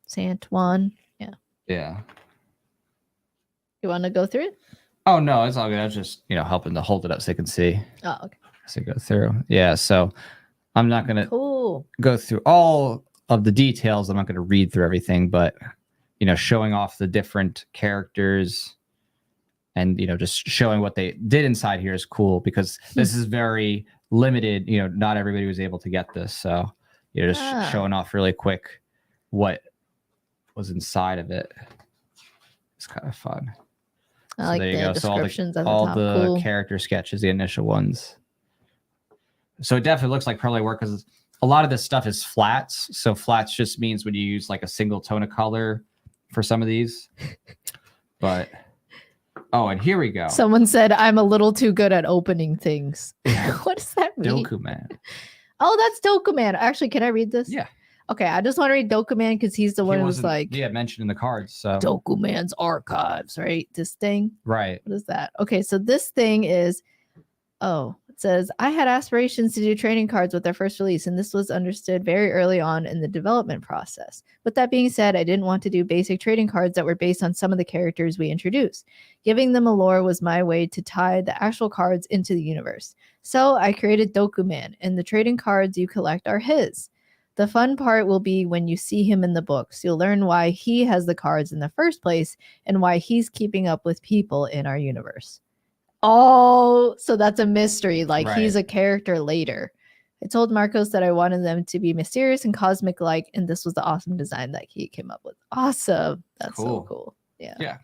Santuan. Yeah. Yeah. You want to go through it? Oh, no, it's all good. I was just, helping to hold it up so they can see. Oh, okay. So go through. Yeah, so I'm not going to go through all of the details. I'm not going to read through everything, but, showing off the different characters and, just showing what they did inside here is cool because this is very limited. Not everybody was able to get this. So, just showing off really quick what was inside of it. It's kind of fun. I like there you the go. descriptions at the all top. the Cool. character sketches, the initial ones. So it definitely looks like probably work because a lot of this stuff is flats. So flats just means when you use like a single tone of color for some of these. But and here we go. Someone said I'm a little too good at opening things. What does that mean? Dokuman. Oh, that's Dokuman. Actually, can I read this? Yeah. Okay, I just want to read Dokuman because he's the one who's like mentioned in the cards. So Dokuman's archives, right? This thing. Right. What is that? Okay, so this thing is it says, I had aspirations to do trading cards with their first release, and this was understood very early on in the development process. With that being said, I didn't want to do basic trading cards that were based on some of the characters we introduced. Giving them a lore was my way to tie the actual cards into the universe. So I created Dokuman, and the trading cards you collect are his. The fun part will be when you see him in the books. You'll learn why he has the cards in the first place and why he's keeping up with people in our universe. Oh, so that's a mystery. Like he's a character later. I told Marcos that I wanted them to be mysterious and cosmic-like, and this was the awesome design that he came up with. Awesome. That's so cool. Yeah. Yeah.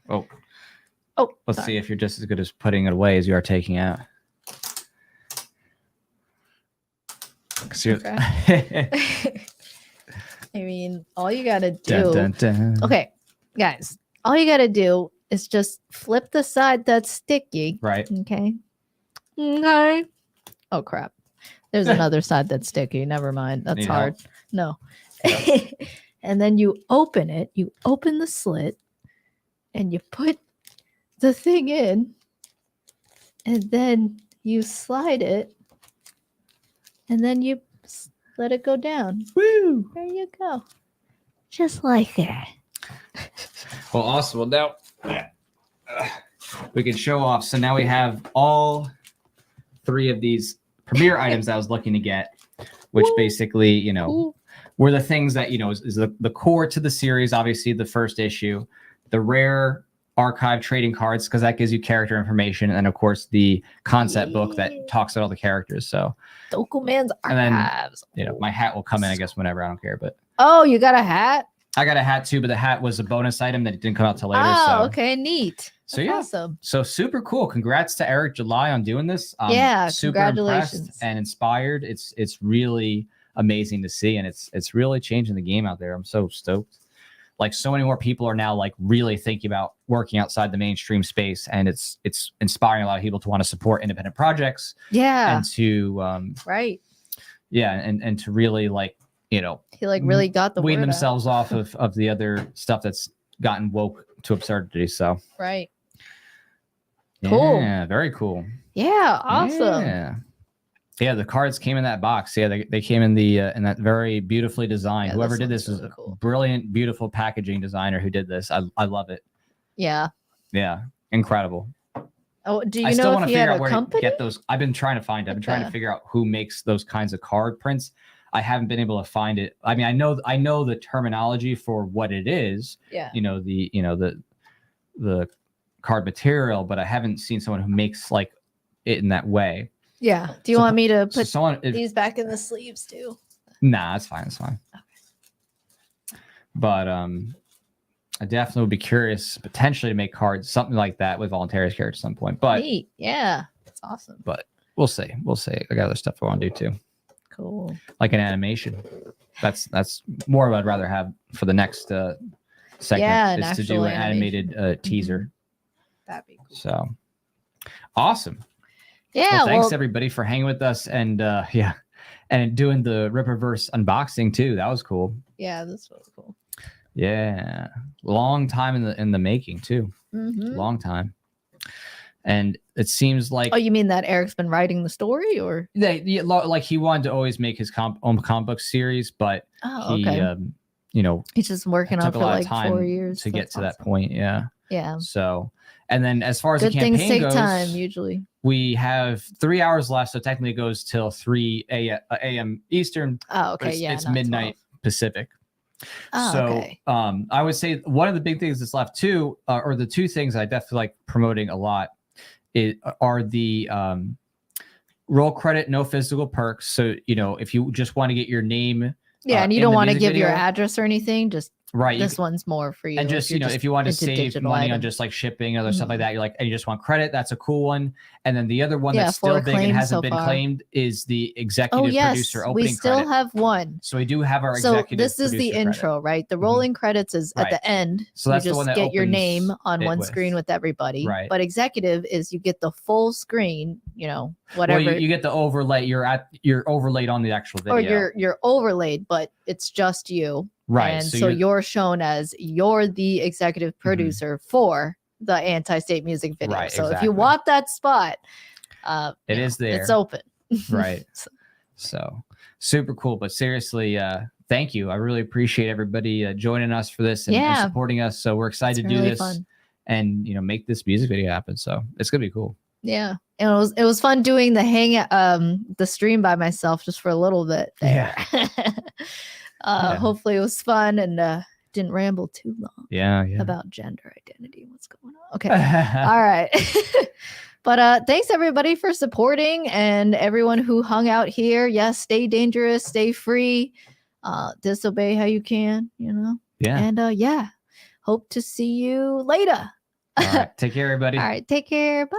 Let's see if you're just as good as putting it away as you are taking out. Okay. I mean, all you gotta do. Dun, dun, dun. Okay, guys, all you gotta do is just flip the side that's sticky. Right. Okay. Okay. Oh crap. There's another side that's sticky. Never mind. That's Need hard. help? No. And then you open it. You open the slit and you put the thing in. And then you slide it. And then you let it go down. Woo! There you go. Just like that. Well, awesome. Well, now we can show off. So now we have all three of these premiere items that I was looking to get, which basically, were the things that, is the core to the series. Obviously, the first issue, the rare archive trading cards, because that gives you character information. And of course, the concept book that talks about all the characters. So Dokuman's archives. And then, my hat will come in, I guess, whenever. I don't care. But oh, you got a hat? I got a hat too, but the hat was a bonus item that didn't come out till later. Oh, okay, neat. So yeah, awesome. So super cool. Congrats to Eric July on doing this. Super congratulations and inspired. It's really amazing to see, and it's really changing the game out there. I'm so stoked. Like so many more people are now like really thinking about working outside the mainstream space, and it's inspiring a lot of people to want to support independent projects. Yeah, and to right. Yeah, and to really he really got the wean word themselves off of the other stuff that's gotten woke to absurdity. So right. Cool. Yeah, very cool. Yeah, awesome. Yeah, the cards came in that box. Yeah, they came in the in that very beautifully designed. Whoever did this was a brilliant, beautiful packaging designer who did this. I love it. Yeah. Yeah, incredible. Oh, do you I still know want if to he figure had out a where company? to get those. I've been trying to find it. I've been trying to figure out who makes those kinds of card prints. I haven't been able to find it. I mean, I know the terminology for what it is. Yeah. The card material, but I haven't seen someone who makes like it in that way. Yeah. Do you want me to put these back in the sleeves too? Nah, that's fine. It's fine. Okay. But I definitely would be curious potentially to make cards, something like that with Voluntari's character at some point. But neat. Yeah, that's awesome. But we'll see. I got other stuff I want to do too. Cool. Like an animation. That's more of what I'd rather have for the next segment. Yeah, is to do an animated teaser. That'd be cool. So awesome. Yeah. Well, thanks everybody for hanging with us and and doing the Ripperverse unboxing too. That was cool. Yeah, this was cool. Yeah, long time in the making too. Long time. And it seems like you mean that Eric's been writing the story, or like he wanted to always make his own comic book series, but he he's just working on it for like 4 years to get to that point. Yeah. So, and then as far as good the campaign things take goes, time usually. We have 3 hours left, so technically it goes till 3 a.m. Eastern. Oh, okay. It's midnight 12. Pacific. Oh, so okay. I would say one of the big things that's left too, or the two things I definitely like promoting a lot, are the roll credit, no physical perks. So if you just want to get your name, and you don't want to give your address or anything, just Right. This one's more for you. And just, you know, if you want to save money on just like shipping, other stuff like that, you're like, and you just want credit, that's a cool one. And then the other one that's still big and hasn't been claimed is the executive producer opening credit. We still have one. So we do have our executive producer. So this is the intro, right? The rolling credits is at the end. So that's the one that get your name on one screen with everybody. Right. But executive is you get the full screen, you know, whatever. Well, you get the overlay. You're overlaid on the actual video. Or you're overlaid, but it's just you. Right. And so you're shown as you're the executive producer for the Anti-State music video. Right, so if you want that spot, it is there. It's open. Right. So super cool. But seriously, thank you. I really appreciate everybody joining us for this and supporting us. So we're excited to do this and, you know, make this music video happen. So it's gonna be cool. Yeah. And it was fun doing the stream by myself just for a little bit there. Yeah. Hopefully it was fun and didn't ramble too long. Yeah. About gender identity. What's going on? Okay. All right. But thanks everybody for supporting and everyone who hung out here. Yes, stay dangerous, stay free, disobey how you can, you know. Yeah. And hope to see you later. All right. Take care, everybody. All right. Take care. Bye.